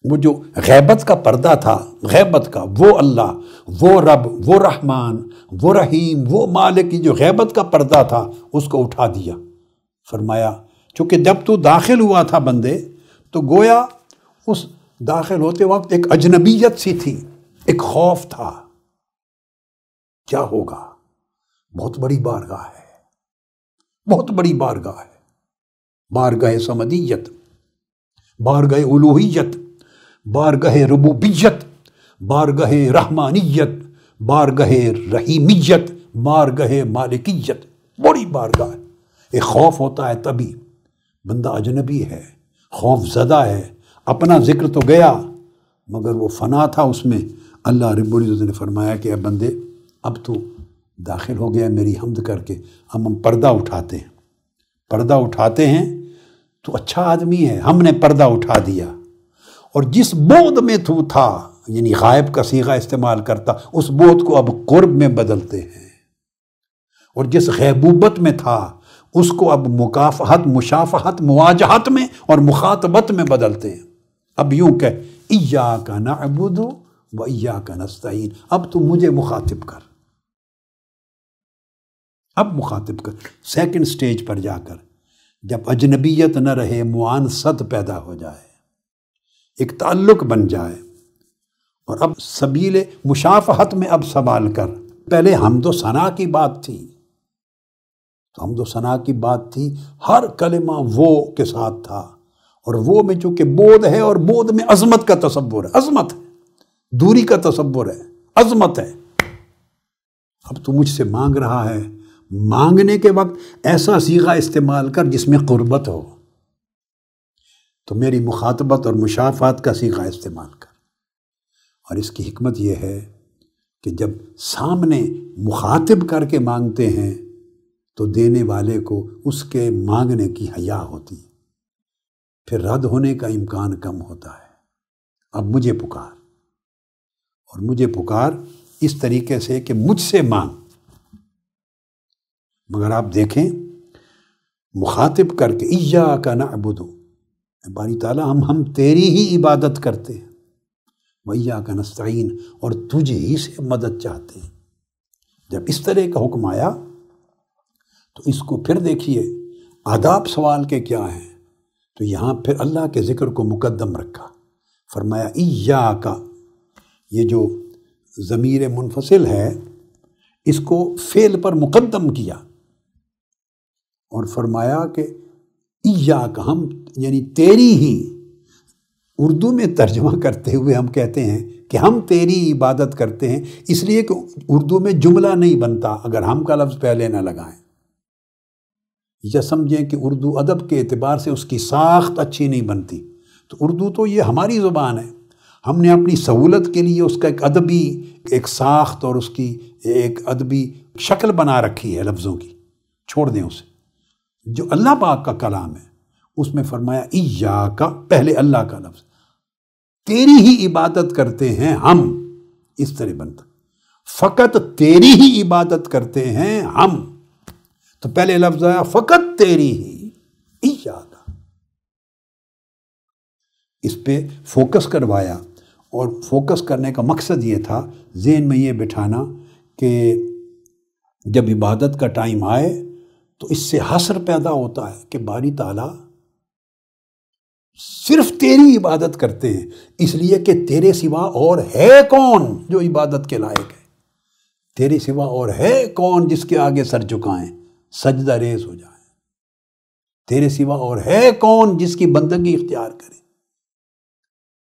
وہ جو غیبت کا پردہ تھا، غیبت کا، وہ اللہ، وہ رب، وہ رحمان، وہ رحیم، وہ مالک کی جو غیبت کا پردہ تھا اس کو اٹھا دیا۔ فرمایا چونکہ جب تو داخل ہوا تھا بندے تو گویا اس داخل ہوتے وقت ایک اجنبیت سی تھی، ایک خوف تھا، کیا ہوگا؟ بہت بڑی بارگاہ ہے، بہت بڑی بارگاہ ہے، بارگاہ صمدیت، بارگاہ الوہیت، بارگاہ ربوبیت، بارگاہ رحمانیت، بارگاہ رحیمیت، بارگاہ مالکیت، بڑی بارگاہ ہے۔ ایک خوف ہوتا ہے تبھی، بندہ اجنبی ہے، خوف زدہ ہے، اپنا ذکر تو گیا مگر وہ فنا تھا اس میں۔ اللہ رب العزت نے فرمایا کہ اے بندے اب تو داخل ہو گیا میری حمد کر کے، ہم پردہ اٹھاتے ہیں، پردہ اٹھاتے ہیں تو اچھا آدمی ہے، ہم نے پردہ اٹھا دیا، اور جس بود میں تو تھا، یعنی غائب کا صیغہ استعمال کرتا، اس بود کو اب قرب میں بدلتے ہیں، اور جس غیبوبت میں تھا اس کو اب مکافحت، مشافہت، مواجہت میں اور مخاطبت میں بدلتے ہیں۔ اب یوں کہ ایاک نعبد و ایاک نستعین، اب تو مجھے مخاطب کر، اب مخاطب کر۔ سیکنڈ سٹیج پر جا کر جب اجنبیت نہ رہے، معانست پیدا ہو جائے، ایک تعلق بن جائے. اور اب سبیل مشافہت میں اب سوال کر. پہلے حمد و ثنا کی بات تھی، تو حمد و ثنا کی بات تھی، ہر کلمہ وہ کے ساتھ تھا، اور وہ میں چونکہ بود ہے، اور بود میں عظمت کا تصور ہے، عظمت ہے، دوری کا تصور ہے، عظمت ہے. اب تو مجھ سے مانگ رہا ہے، مانگنے کے وقت ایسا صیغہ استعمال کر جس میں قربت ہو. تو میری مخاطبت اور مشافات کا صیغہ استعمال کر. اور اس کی حکمت یہ ہے کہ جب سامنے مخاطب کر کے مانگتے ہیں تو دینے والے کو اس کے مانگنے کی حیا ہوتی، پھر رد ہونے کا امکان کم ہوتا ہے. اب مجھے پکار، اور مجھے پکار اس طریقے سے کہ مجھ سے مانگ. مگر آپ دیکھیں مخاطب کر کے ایاک نعبد، باری تعالیٰ ہم تیری ہی عبادت کرتے ہیں، وایاک نستعین، اور تجھ ہی سے مدد چاہتے ہیں. جب اس طرح کا حکم آیا تو اس کو پھر دیکھیے آداب سوال کے کیا ہیں. تو یہاں پھر اللہ کے ذکر کو مقدم رکھا، فرمایا ایاک. یہ جو ضمیر منفصل ہے اس کو فعل پر مقدم کیا اور فرمایا کہ ایاک، ہم یعنی تیری ہی. اردو میں ترجمہ کرتے ہوئے ہم کہتے ہیں کہ ہم تیری عبادت کرتے ہیں، اس لیے کہ اردو میں جملہ نہیں بنتا اگر ہم کا لفظ پہلے نہ لگائیں. یا سمجھیں کہ اردو ادب کے اعتبار سے اس کی ساخت اچھی نہیں بنتی. تو اردو تو یہ ہماری زبان ہے، ہم نے اپنی سہولت کے لیے اس کا ایک ادبی ایک ساخت اور اس کی ایک ادبی شکل بنا رکھی ہے لفظوں کی. چھوڑ دیں اسے. جو اللہ پاک کا کلام ہے اس میں فرمایا ایاک، پہلے اللہ کا لفظ، تیری ہی عبادت کرتے ہیں ہم. اس طرح بنتا، فقط تیری ہی عبادت کرتے ہیں ہم. تو پہلے لفظ آیا فقط تیری ہی، ایاک. اس پہ فوکس کروایا، اور فوکس کرنے کا مقصد یہ تھا ذہن میں یہ بٹھانا کہ جب عبادت کا ٹائم آئے تو اس سے حسر پیدا ہوتا ہے کہ باری تعالیٰ صرف تیری عبادت کرتے ہیں، اس لیے کہ تیرے سوا اور ہے کون جو عبادت کے لائق ہے. تیرے سوا اور ہے کون جس کے آگے سر جھکائیں، سجدہ ریز ہو جائیں. تیرے سوا اور ہے کون جس کی بندگی اختیار کرے.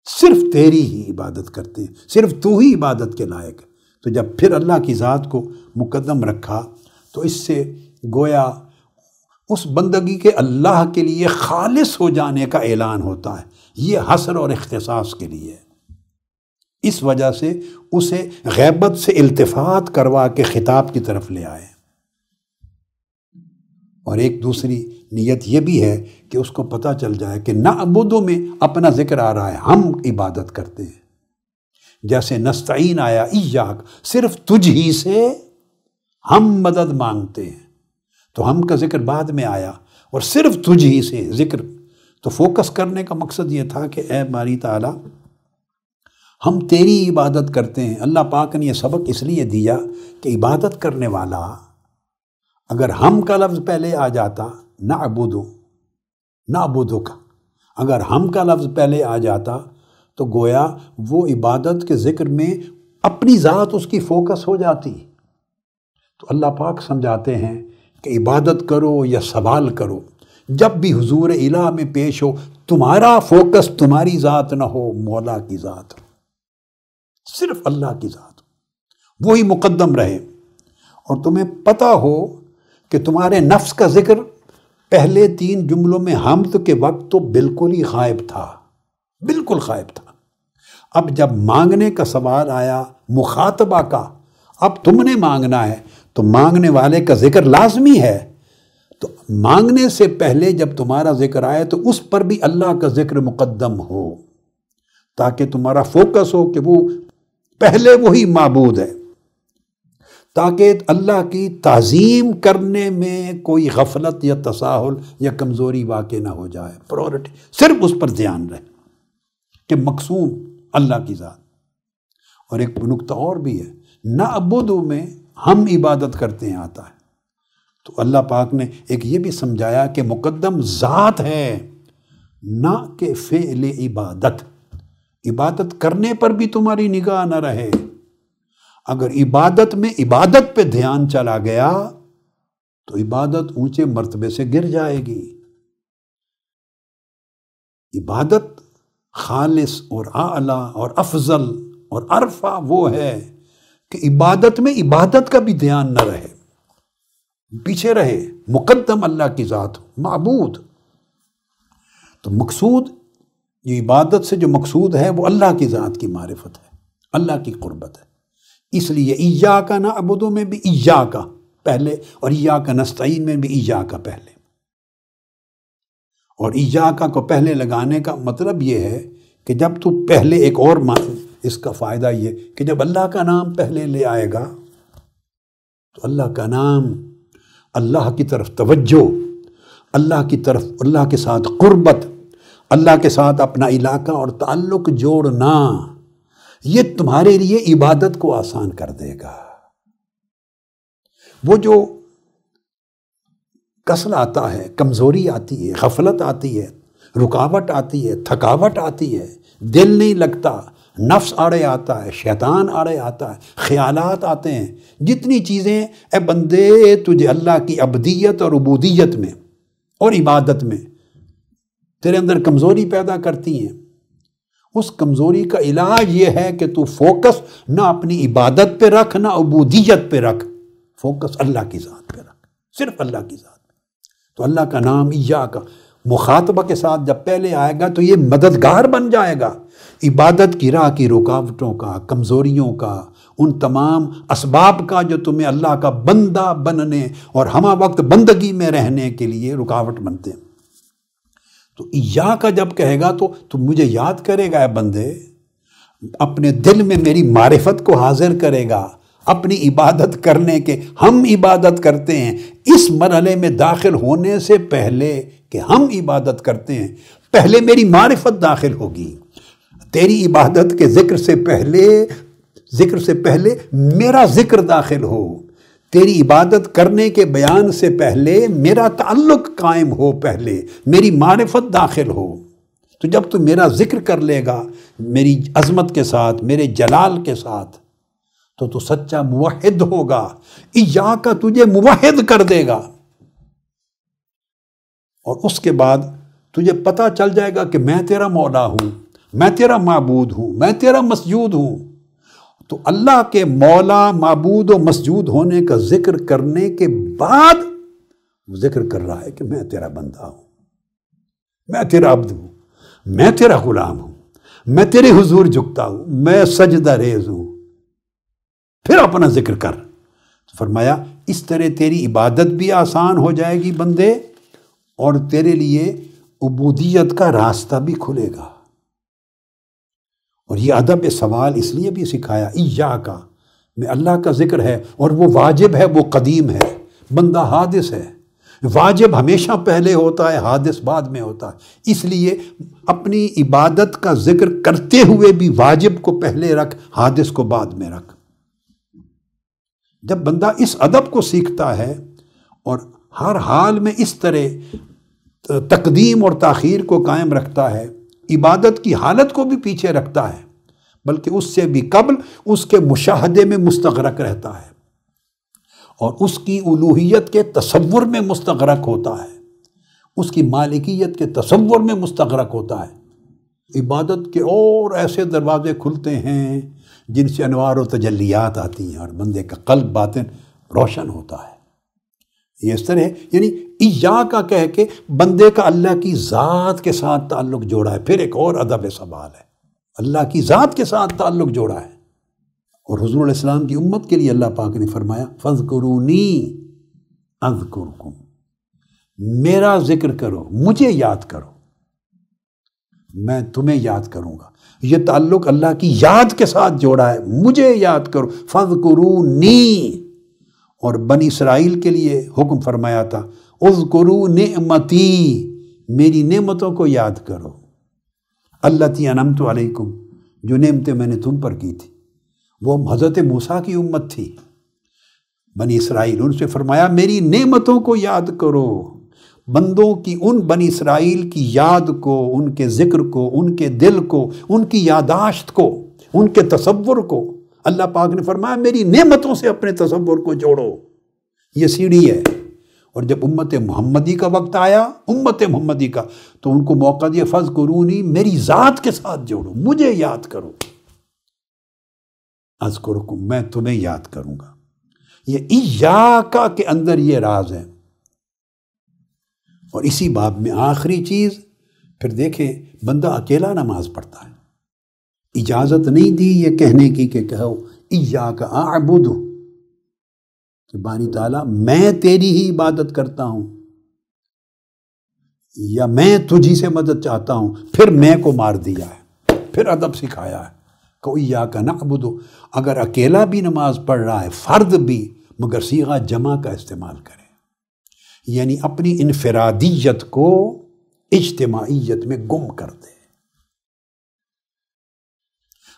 صرف تیری ہی عبادت کرتے ہیں، صرف تو ہی عبادت کے لائق ہے. تو جب پھر اللہ کی ذات کو مقدم رکھا تو اس سے گویا اس بندگی کے اللہ کے لیے خالص ہو جانے کا اعلان ہوتا ہے. یہ حصر اور اختصاص کے لیے. اس وجہ سے اسے غیبت سے التفات کروا کے خطاب کی طرف لے آئے. اور ایک دوسری نیت یہ بھی ہے کہ اس کو پتہ چل جائے کہ نعبدو میں اپنا ذکر آ رہا ہے، ہم عبادت کرتے ہیں. جیسے نستعین آیا ایاک، صرف تجھ ہی سے ہم مدد مانگتے ہیں. تو ہم کا ذکر بعد میں آیا اور صرف تجھ ہی سے ذکر. تو فوکس کرنے کا مقصد یہ تھا کہ اے باری تعالیٰ ہم تیری عبادت کرتے ہیں. اللہ پاک نے یہ سبق اس لیے دیا کہ عبادت کرنے والا اگر ہم کا لفظ پہلے آ جاتا، نعبدو کا، اگر ہم کا لفظ پہلے آ جاتا تو گویا وہ عبادت کے ذکر میں اپنی ذات اس کی فوکس ہو جاتی. تو اللہ پاک سمجھاتے ہیں کہ عبادت کرو یا سوال کرو، جب بھی حضور الہ میں پیش ہو تمہارا فوکس تمہاری ذات نہ ہو، مولا کی ذات ہو، صرف اللہ کی ذات ہو، وہی مقدم رہے. اور تمہیں پتہ ہو کہ تمہارے نفس کا ذکر پہلے 3 جملوں میں حمد کے وقت تو بالکل ہی غائب تھا، بالکل غائب تھا. اب جب مانگنے کا سوال آیا مخاطبہ کا، اب تم نے مانگنا ہے تو مانگنے والے کا ذکر لازمی ہے. تو مانگنے سے پہلے جب تمہارا ذکر آئے تو اس پر بھی اللہ کا ذکر مقدم ہو، تاکہ تمہارا فوکس ہو کہ وہ پہلے وہی معبود ہے، تاکہ اللہ کی تعظیم کرنے میں کوئی غفلت یا تساہل یا کمزوری واقع نہ ہو جائے. پرائورٹی صرف اس پر دھیان رہے کہ مقصود اللہ کی ذات. اور ایک نکتہ اور بھی ہے، نعبدو میں ہم عبادت کرتے ہیں آتا ہے. تو اللہ پاک نے ایک یہ بھی سمجھایا کہ مقدم ذات ہے نہ کہ فعل عبادت. عبادت کرنے پر بھی تمہاری نگاہ نہ رہے، اگر عبادت میں عبادت پہ دھیان چلا گیا تو عبادت اونچے مرتبے سے گر جائے گی۔ عبادت خالص اور اعلیٰ اور افضل اور ارفع وہ ہے کہ عبادت میں عبادت کا بھی دھیان نہ رہے، پیچھے رہے، مقدم اللہ کی ذات ہو، معبود۔ تو مقصود یہ عبادت سے جو مقصود ہے وہ اللہ کی ذات کی معرفت ہے، اللہ کی قربت ہے۔ اس لیے ایاک نعبد میں بھی ایاک پہلے اور ایاک نستعین میں بھی ایاک پہلے، اور ایاک کو پہلے لگانے کا مطلب یہ ہے کہ جب تو پہلے ایک اور اس کا فائدہ یہ کہ جب اللہ کا نام پہلے لے آئے گا تو اللہ کا نام، اللہ کی طرف توجہ، اللہ کی طرف، اللہ کے ساتھ قربت، اللہ کے ساتھ اپنا علاقہ اور تعلق جوڑنا، یہ تمہارے لیے عبادت کو آسان کر دے گا۔ وہ جو کسل آتا ہے، کمزوری آتی ہے، غفلت آتی ہے، رکاوٹ آتی ہے، تھکاوٹ آتی ہے، دل نہیں لگتا، نفس آڑے آتا ہے، شیطان آڑے آتا ہے، خیالات آتے ہیں، جتنی چیزیں اے بندے تجھے اللہ کی عبدیت اور عبودیت میں اور عبادت میں تیرے اندر کمزوری پیدا کرتی ہیں، اس کمزوری کا علاج یہ ہے کہ تو فوکس نہ اپنی عبادت پہ رکھ نہ عبودیت پہ رکھ، فوکس اللہ کی ذات پہ رکھ، صرف اللہ کی ذات پہ۔ تو اللہ کا نام ایاک مخاطبہ کے ساتھ جب پہلے آئے گا تو یہ مددگار بن جائے گا عبادت کی راہ کی رکاوٹوں کا، کمزوریوں کا، ان تمام اسباب کا جو تمہیں اللہ کا بندہ بننے اور ہمہ وقت بندگی میں رہنے کے لیے رکاوٹ بنتے ہیں۔ تو ایاک جب کہے گا تو مجھے یاد کرے گا اے بندے، اپنے دل میں میری معرفت کو حاضر کرے گا، اپنی عبادت کرنے کے، ہم عبادت کرتے ہیں اس مرحلے میں داخل ہونے سے پہلے کہ ہم عبادت کرتے ہیں، پہلے میری معرفت داخل ہوگی، تیری عبادت کے ذکر سے پہلے میرا ذکر داخل ہو، تیری عبادت کرنے کے بیان سے پہلے میرا تعلق قائم ہو، پہلے میری معرفت داخل ہو۔ تو جب تو میرا ذکر کر لے گا میری عظمت کے ساتھ، میرے جلال کے ساتھ، تو سچا موحد ہوگا، ایاک تجھے موحد کر دے گا، اور اس کے بعد تجھے پتہ چل جائے گا کہ میں تیرا مولا ہوں، میں تیرا معبود ہوں، میں تیرا مسجود ہوں۔ تو اللہ کے مولا، معبود و مسجود ہونے کا ذکر کرنے کے بعد وہ ذکر کر رہا ہے کہ میں تیرا بندہ ہوں، میں تیرا عبد ہوں، میں تیرا غلام ہوں، میں تیرے حضور جھکتا ہوں، میں سجدہ ریز ہوں۔ پھر اپنا ذکر کر۔ فرمایا اس طرح تیری عبادت بھی آسان ہو جائے گی بندے، اور تیرے لیے عبودیت کا راستہ بھی کھلے گا۔ اور یہ ادب سوال اس لیے بھی سکھایا، ایاک میں اللہ کا ذکر ہے، اور وہ واجب ہے، وہ قدیم ہے، بندہ حادث ہے، واجب ہمیشہ پہلے ہوتا ہے، حادث بعد میں ہوتا ہے، اس لیے اپنی عبادت کا ذکر کرتے ہوئے بھی واجب کو پہلے رکھ، حادث کو بعد میں رکھ۔ جب بندہ اس ادب کو سیکھتا ہے اور ہر حال میں اس طرح تقدیم اور تاخیر کو قائم رکھتا ہے، عبادت کی حالت کو بھی پیچھے رکھتا ہے، بلکہ اس سے بھی قبل اس کے مشاہدے میں مستغرق رہتا ہے، اور اس کی الوہیت کے تصور میں مستغرق ہوتا ہے، اس کی مالکیت کے تصور میں مستغرق ہوتا ہے۔ عبادت کے اور ایسے دروازے کھلتے ہیں جن سے انوار و تجلیات آتی ہیں، اور بندے کا قلب باطن روشن ہوتا ہے۔ یہ اس طرح یعنی ایاک کہہ کے بندے کا اللہ کی ذات کے ساتھ تعلق جوڑا ہے۔ پھر ایک اور ادب سوال ہے، اللہ کی ذات کے ساتھ تعلق جوڑا ہے، اور حضور علیہ السلام کی امت کے لیے اللہ پاک نے فرمایا فَاذْكُرُونِي أَذْكُرْكُمْ، میرا ذکر کرو، مجھے یاد کرو، میں تمہیں یاد کروں گا۔ یہ تعلق اللہ کی یاد کے ساتھ جوڑا ہے، مجھے یاد کرو، فَاذْكُرُونِي۔ اور بنی اسرائیل کے لیے حکم فرمایا تھا اذکروا نعمتی، میری نعمتوں کو یاد کرو، اللتی انعمت علیکم، جو نعمتیں میں نے تم پر کی تھی۔ وہ حضرت موسیٰ کی امت تھی بنی اسرائیل، ان سے فرمایا میری نعمتوں کو یاد کرو، بندوں کی ان بنی اسرائیل کی یاد کو، ان کے ذکر کو، ان کے دل کو، ان کی یاداشت کو، ان کے تصور کو اللہ پاک نے فرمایا میری نعمتوں سے اپنے تصور کو جوڑو، یہ سیڑھی ہے۔ اور جب امت محمدی کا وقت آیا، امت محمدی کا، تو ان کو موقع دیا فاذکرونی، میری ذات کے ساتھ جوڑو، مجھے یاد کرو، اذکرکم، میں تمہیں یاد کروں گا۔ یہ ایاکا کے اندر یہ راز ہے۔ اور اسی باب میں آخری چیز پھر دیکھیں، بندہ اکیلا نماز پڑھتا ہے، اجازت نہیں دی یہ کہنے کی کہ کہو ایاک اعبد، کہ باری تعالیٰ میں تیری ہی عبادت کرتا ہوں یا میں تجھی سے مدد چاہتا ہوں، پھر میں کو مار دیا ہے، پھر ادب سکھایا ہے کہ ایاک نعبد۔ اگر اکیلا بھی نماز پڑھ رہا ہے، فرد بھی، مگر صیغہ جمع کا استعمال کرے، یعنی اپنی انفرادیت کو اجتماعیت میں گم کر دے،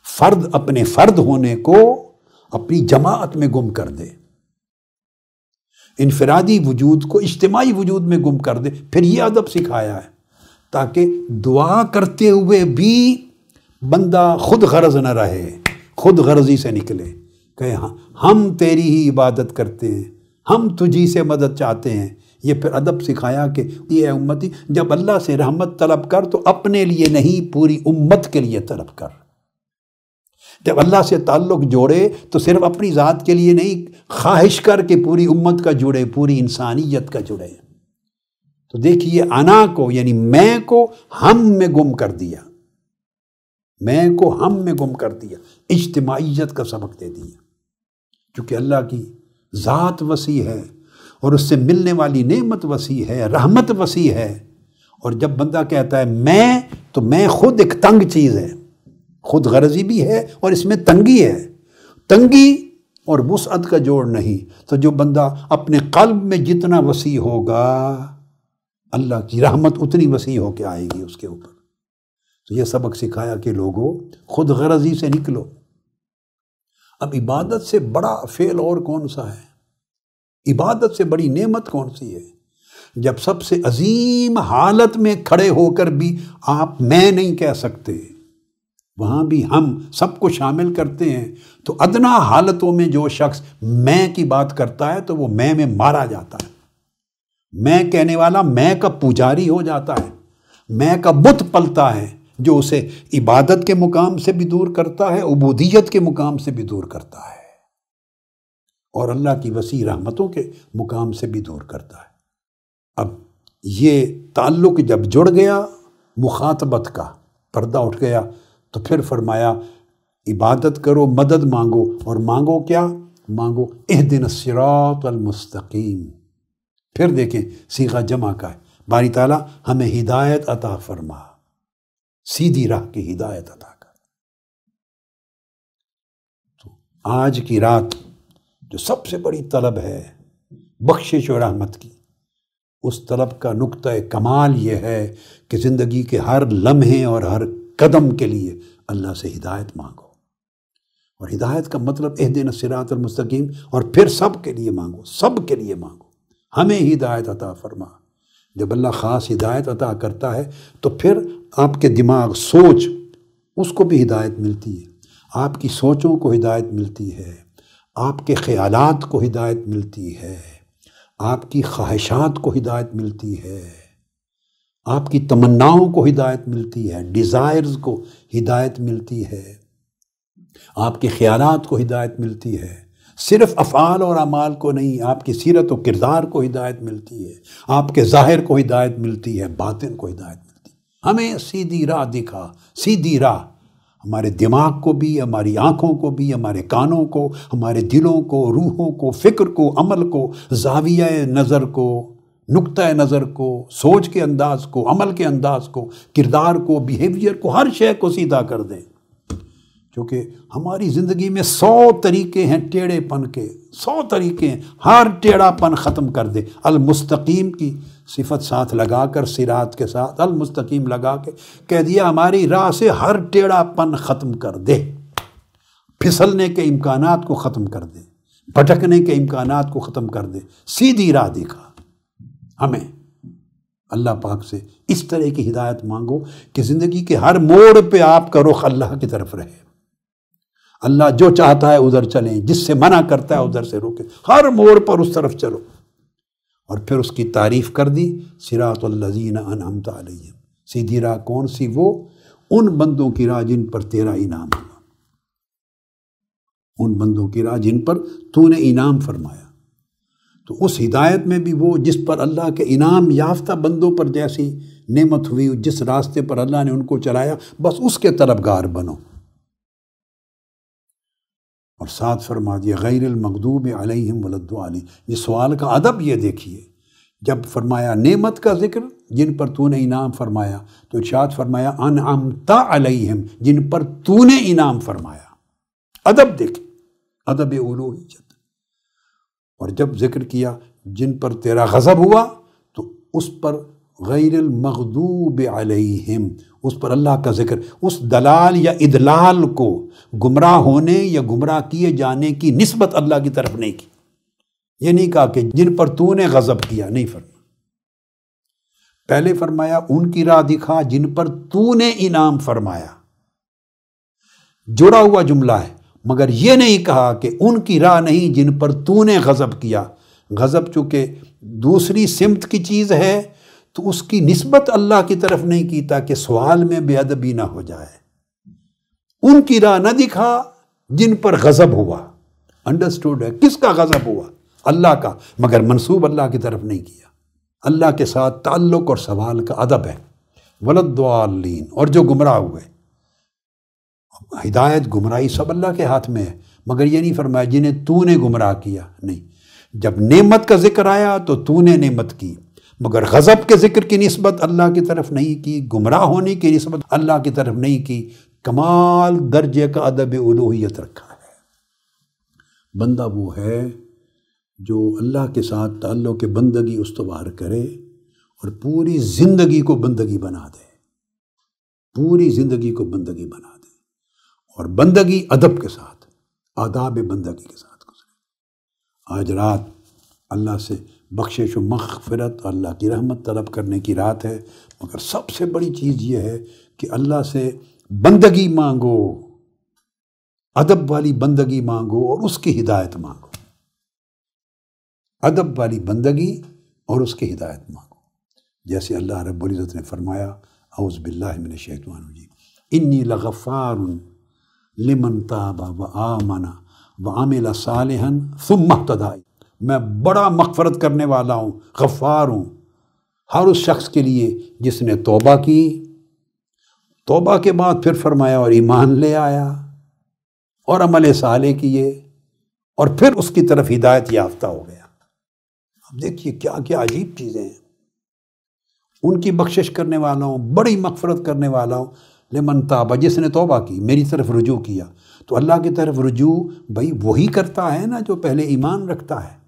فرد اپنے فرد ہونے کو اپنی جماعت میں گم کر دے، انفرادی وجود کو اجتماعی وجود میں گم کر دے۔ پھر یہ ادب سکھایا ہے تاکہ دعا کرتے ہوئے بھی بندہ خود غرض نہ رہے، خود غرضی سے نکلے کہ ہم تیری ہی عبادت کرتے ہیں، ہم تجھی سے مدد چاہتے ہیں۔ یہ پھر ادب سکھایا کہ یہ امتی جب اللہ سے رحمت طلب کر تو اپنے لیے نہیں، پوری امت کے لیے طلب کر۔ جب اللہ سے تعلق جوڑے تو صرف اپنی ذات کے لیے نہیں، خواہش کر کے پوری امت کا جڑے، پوری انسانیت کا جڑے۔ تو دیکھیے انا کو یعنی میں کو ہم میں گم کر دیا، میں کو ہم میں گم کر دیا، اجتماعیت کا سبق دے دیا، کیونکہ اللہ کی ذات وسیع ہے اور اس سے ملنے والی نعمت وسیع ہے، رحمت وسیع ہے۔ اور جب بندہ کہتا ہے میں، تو میں خود ایک تنگ چیز ہے، خود غرضی بھی ہے اور اس میں تنگی ہے، تنگی اور وسعت کا جوڑ نہیں۔ تو جو بندہ اپنے قلب میں جتنا وسیع ہوگا، اللہ کی رحمت اتنی وسیع ہو کے آئے گی اس کے اوپر۔ تو یہ سبق سکھایا کہ لوگوں خود غرضی سے نکلو۔ اب عبادت سے بڑا فعل اور کون سا ہے؟ عبادت سے بڑی نعمت کون سی ہے؟ جب سب سے عظیم حالت میں کھڑے ہو کر بھی آپ میں نہیں کہہ سکتے، وہاں بھی ہم سب کو شامل کرتے ہیں، تو ادنا حالتوں میں جو شخص میں کی بات کرتا ہے تو وہ میں مارا جاتا ہے۔ میں کہنے والا میں کا پجاری ہو جاتا ہے، میں کا بت پلتا ہے، جو اسے عبادت کے مقام سے بھی دور کرتا ہے، عبودیت کے مقام سے بھی دور کرتا ہے، اور اللہ کی وسیع رحمتوں کے مقام سے بھی دور کرتا ہے۔ اب یہ تعلق جب جڑ گیا، مخاطبت کا پردہ اٹھ گیا، تو پھر فرمایا عبادت کرو، مدد مانگو، اور مانگو کیا؟ مانگو اہدنا الصراط المستقیم۔ پھر دیکھیں صیغہ جمع کا ہے، باری تعالیٰ ہمیں ہدایت عطا فرما، سیدھی راہ کی ہدایت عطا کر۔ تو آج کی رات جو سب سے بڑی طلب ہے بخشش و رحمت کی، اس طلب کا نقطہ کمال یہ ہے کہ زندگی کے ہر لمحے اور ہر قدم کے لیے اللہ سے ہدایت مانگو۔ اور ہدایت کا مطلب اہدنا الصراط المستقیم، اور پھر سب کے لیے مانگو، سب کے لیے مانگو، ہمیں ہدایت عطا فرما۔ جب اللہ خاص ہدایت عطا کرتا ہے تو پھر آپ کے دماغ، سوچ، اس کو بھی ہدایت ملتی ہے، آپ کی سوچوں کو ہدایت ملتی ہے، آپ کے خیالات کو ہدایت ملتی ہے، آپ کی خواہشات کو ہدایت ملتی ہے، آپ کی تمناؤں کو ہدایت ملتی ہے، ڈیزائرز کو ہدایت ملتی ہے، آپ کے خیالات کو ہدایت ملتی ہے، صرف افعال اور اعمال کو نہیں، آپ کی سیرت و کردار کو ہدایت ملتی ہے، آپ کے ظاہر کو ہدایت ملتی ہے، باطن کو ہدایت ملتی ہے۔ ہمیں سیدھی راہ دکھا، سیدھی راہ، ہمارے دماغ کو بھی، ہماری آنکھوں کو بھی، ہمارے کانوں کو، ہمارے دلوں کو، روحوں کو، فکر کو، عمل کو، زاویہ نظر کو، نقطہ نظر کو، سوچ کے انداز کو، عمل کے انداز کو، کردار کو، بیہیویئر کو، ہر شے کو سیدھا کر دیں۔ کیونکہ ہماری زندگی میں 100 طریقے ہیں ٹیڑھے پن کے، 100 طریقے ہیں، ہر ٹیڑھا پن ختم کر دے۔ المستقیم کی صفت ساتھ لگا کر، صراط کے ساتھ المستقیم لگا کے کہہ دیا ہماری راہ سے ہر ٹیڑھا پن ختم کر دے، پھسلنے کے امکانات کو ختم کر دے، بھٹکنے کے امکانات کو ختم کر دے، سیدھی راہ دکھا ہمیں۔ اللہ پاک سے اس طرح کی ہدایت مانگو کہ زندگی کے ہر موڑ پہ آپ کا رخ اللہ کی طرف رہے. اللہ جو چاہتا ہے ادھر چلیں، جس سے منع کرتا ہے ادھر سے روکیں، ہر موڑ پر اس طرف چلو. اور پھر اس کی تعریف کر دی، صراط الذین انعمت علیہم، سیدھی راہ کون سی؟ وہ ان بندوں کی راہ جن پر تیرا انعام ہوا، ان بندوں کی راہ جن پر تو نے انعام فرمایا. تو اس ہدایت میں بھی وہ جس پر اللہ کے انعام یافتہ بندوں پر جیسی نعمت ہوئی، جس راستے پر اللہ نے ان کو چلایا، بس اس کے طلبگار بنو. اور ساتھ فرما دیا غیر المغضوب علیہم ولا الضالین. یہ سوال کا ادب یہ دیکھیے، جب فرمایا نعمت کا ذکر جن پر تو نے انعام فرمایا، تو ارشاد فرمایا انعمت علیہم، جن پر تو نے انعام فرمایا. ادب دیکھ، ادب الوہیت. اور جب ذکر کیا جن پر تیرا غضب ہوا، تو اس پر غیر المغضوب علیہم، اس پر اللہ کا ذکر، اس دلال یا ادلال کو گمراہ ہونے یا گمراہ کیے جانے کی نسبت اللہ کی طرف نہیں کی. یہ نہیں کہا کہ جن پر تو نے غضب کیا، نہیں فرمایا. پہلے فرمایا ان کی راہ دکھا جن پر تو نے انعام فرمایا، جڑا ہوا جملہ ہے. مگر یہ نہیں کہا کہ ان کی راہ نہیں جن پر تو نے غضب کیا. غضب چونکہ دوسری سمت کی چیز ہے تو اس کی نسبت اللہ کی طرف نہیں کی تاکہ سوال میں بے ادبی نہ ہو جائے. ان کی راہ نہ دکھا جن پر غضب ہوا. انڈرسٹوڈ ہے کس کا غضب ہوا؟ اللہ کا، مگر منسوب اللہ کی طرف نہیں کیا. اللہ کے ساتھ تعلق اور سوال کا ادب ہے. ولضالین، اور جو گمراہ ہوئے. ہدایت گمراہی سب اللہ کے ہاتھ میں ہے، مگر یہ نہیں فرمایا جنہیں تو نے گمراہ کیا. نہیں، جب نعمت کا ذکر آیا تو نے نعمت کی، مگر غضب کے ذکر کی نسبت اللہ کی طرف نہیں کی، گمراہ ہونے کی نسبت اللہ کی طرف نہیں کی. کمال درجے کا ادب الوہیت رکھا ہے. بندہ وہ ہے جو اللہ کے ساتھ تعلق بندگی استوار کرے اور پوری زندگی کو بندگی بنا دے، پوری زندگی کو بندگی بنا دے، اور بندگی ادب کے ساتھ، آداب بندگی کے ساتھ گزرے. آج رات اللہ سے بخشش و مغفرت، اللہ کی رحمت طلب کرنے کی رات ہے، مگر سب سے بڑی چیز یہ ہے کہ اللہ سے بندگی مانگو، ادب والی بندگی مانگو اور اس کی ہدایت مانگو. ادب والی بندگی اور اس کی ہدایت مانگو. جیسے اللہ رب العزت نے فرمایا، اعوذ باللہ من الشیطان الرجیم، انی لغفار لمن تاب وآمن وعمل صالحا ثم اہتدی. میں بڑا مغفرت کرنے والا ہوں، غفار ہوں ہر اس شخص کے لیے جس نے توبہ کی، توبہ کے بعد پھر فرمایا اور ایمان لے آیا اور عمل صالح کیے اور پھر اس کی طرف ہدایت یافتہ ہو گیا. اب دیکھیے کیا کیا عجیب چیزیں ہیں. ان کی بخشش کرنے والا ہوں، بڑی مغفرت کرنے والا ہوں. لمن تاب، جس نے توبہ کی، میری طرف رجوع کیا. تو اللہ کی طرف رجوع بھائی وہی کرتا ہے نا جو پہلے ایمان رکھتا ہے.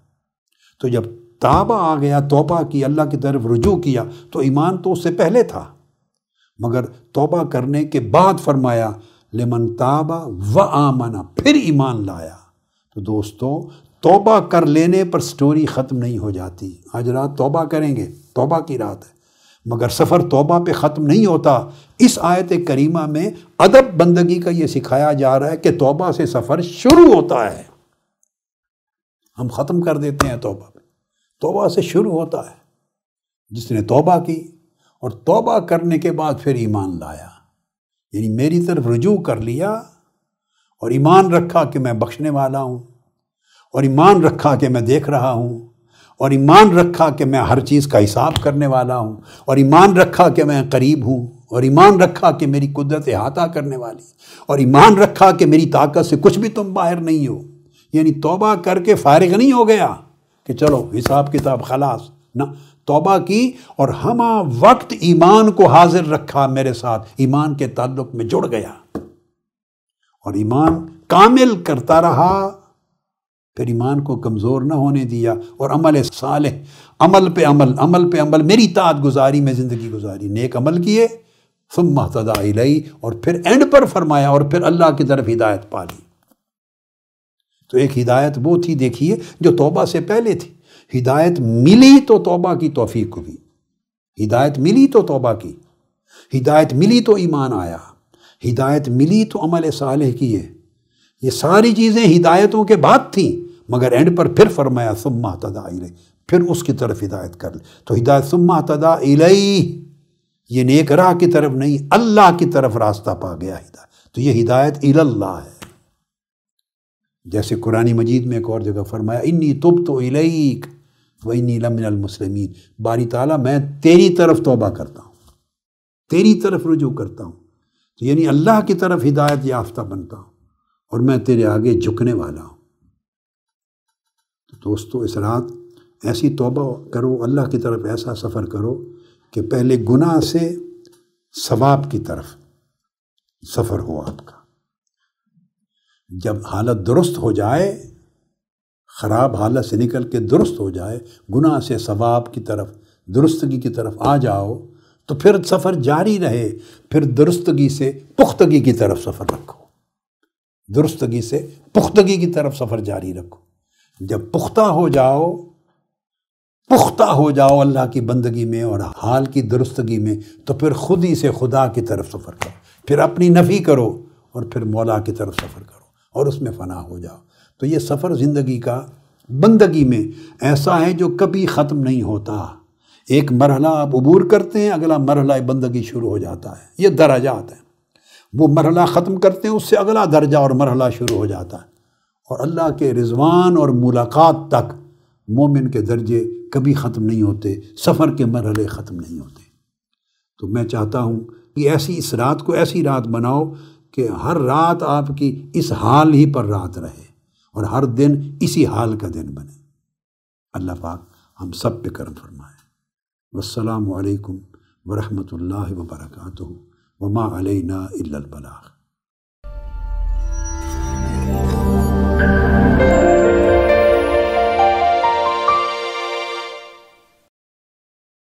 تو جب تابہ آ گیا، توبہ کی، اللہ کی طرف رجوع کیا، تو ایمان تو اس سے پہلے تھا، مگر توبہ کرنے کے بعد فرمایا لمن تاب و آمن، پھر ایمان لایا. تو دوستو، توبہ کر لینے پر سٹوری ختم نہیں ہو جاتی. آج رات توبہ کریں گے، توبہ کی رات ہے، مگر سفر توبہ پہ ختم نہیں ہوتا. اس آیت کریمہ میں ادب بندگی کا یہ سکھایا جا رہا ہے کہ توبہ سے سفر شروع ہوتا ہے. ہم ختم کر دیتے ہیں توبہ پہ، توبہ سے شروع ہوتا ہے. جس نے توبہ کی اور توبہ کرنے کے بعد پھر ایمان لایا، یعنی میری طرف رجوع کر لیا اور ایمان رکھا کہ میں بخشنے والا ہوں، اور ایمان رکھا کہ میں دیکھ رہا ہوں، اور ایمان رکھا کہ میں ہر چیز کا حساب کرنے والا ہوں، اور ایمان رکھا کہ میں قریب ہوں، اور ایمان رکھا کہ میری قدرت احاطہ کرنے والی، اور ایمان رکھا کہ میری طاقت سے کچھ بھی تم باہر نہیں ہو. یعنی توبہ کر کے فارغ نہیں ہو گیا کہ چلو حساب کتاب خلاص، نہ، توبہ کی اور ہمہ وقت ایمان کو حاضر رکھا میرے ساتھ، ایمان کے تعلق میں جڑ گیا اور ایمان کامل کرتا رہا، پھر ایمان کو کمزور نہ ہونے دیا، اور عمل صالح، عمل پہ عمل، عمل پہ عمل، میری اطاعت گزاری میں زندگی گزاری، نیک عمل کیے، ثم اہتدی الیہ، اور پھر اینڈ پر فرمایا اور پھر اللہ کی طرف ہدایت پا لی. تو ایک ہدایت وہ تھی دیکھیے جو توبہ سے پہلے تھی. ہدایت ملی تو توبہ کی توفیق ہوئی. ہدایت ملی تو توبہ کی، ہدایت ملی تو ایمان آیا، ہدایت ملی تو عمل صالح کیے. یہ ساری چیزیں ہدایتوں کے بعد تھیں، مگر اینڈ پر پھر فرمایا ثم اہتدی الیہ، پھر اس کی طرف ہدایت کر لے. تو ہدایت ثم اہتدی الیہ، یہ نیک راہ کی طرف نہیں، اللہ کی طرف راستہ پا گیا ہدایت. تو یہ ہدایت الی اللہ ہے. جیسے قرآن مجید میں ایک اور جگہ فرمایا انی تبت الیک وانی لمن المسلمین، باری تعالیٰ میں تیری طرف توبہ کرتا ہوں، تیری طرف رجوع کرتا ہوں. تو یعنی اللہ کی طرف ہدایت یافتہ بنتا ہوں اور میں تیرے آگے جھکنے والا ہوں. تو دوستو اس رات ایسی توبہ کرو، اللہ کی طرف ایسا سفر کرو کہ پہلے گناہ سے ثواب کی طرف سفر ہو آپ کا. جب حالت درست ہو جائے، خراب حالت سے نکل کے درست ہو جائے، گناہ سے ثواب کی طرف، درستگی کی طرف آ جاؤ، تو پھر سفر جاری رہے. پھر درستگی سے پختگی کی طرف سفر رکھو، درستگی سے پختگی کی طرف سفر جاری رکھو. جب پختہ ہو جاؤ اللہ کی بندگی میں اور حال کی درستگی میں، تو پھر خود ہی سے خدا کی طرف سفر کرو، پھر اپنی نفی کرو اور پھر مولا کی طرف سفر کرو اور اس میں فنا ہو جاؤ. تو یہ سفر زندگی کا بندگی میں ایسا ہے جو کبھی ختم نہیں ہوتا. ایک مرحلہ آپ عبور کرتے ہیں، اگلا مرحلہ بندگی شروع ہو جاتا ہے. یہ درجات ہیں. وہ مرحلہ ختم کرتے ہیں، اس سے اگلا درجہ اور مرحلہ شروع ہو جاتا ہے. اور اللہ کے رضوان اور ملاقات تک مومن کے درجے کبھی ختم نہیں ہوتے، سفر کے مرحلے ختم نہیں ہوتے. تو میں چاہتا ہوں کہ اس رات کو ایسی رات بناؤ کہ ہر رات آپ کی اس حال ہی پر رات رہے اور ہر دن اسی حال کا دن بنے. اللہ پاک ہم سب پہ کرم فرمائے. والسلام علیکم ورحمۃ اللہ وبرکاتہ. وما علینا الا البلاغ.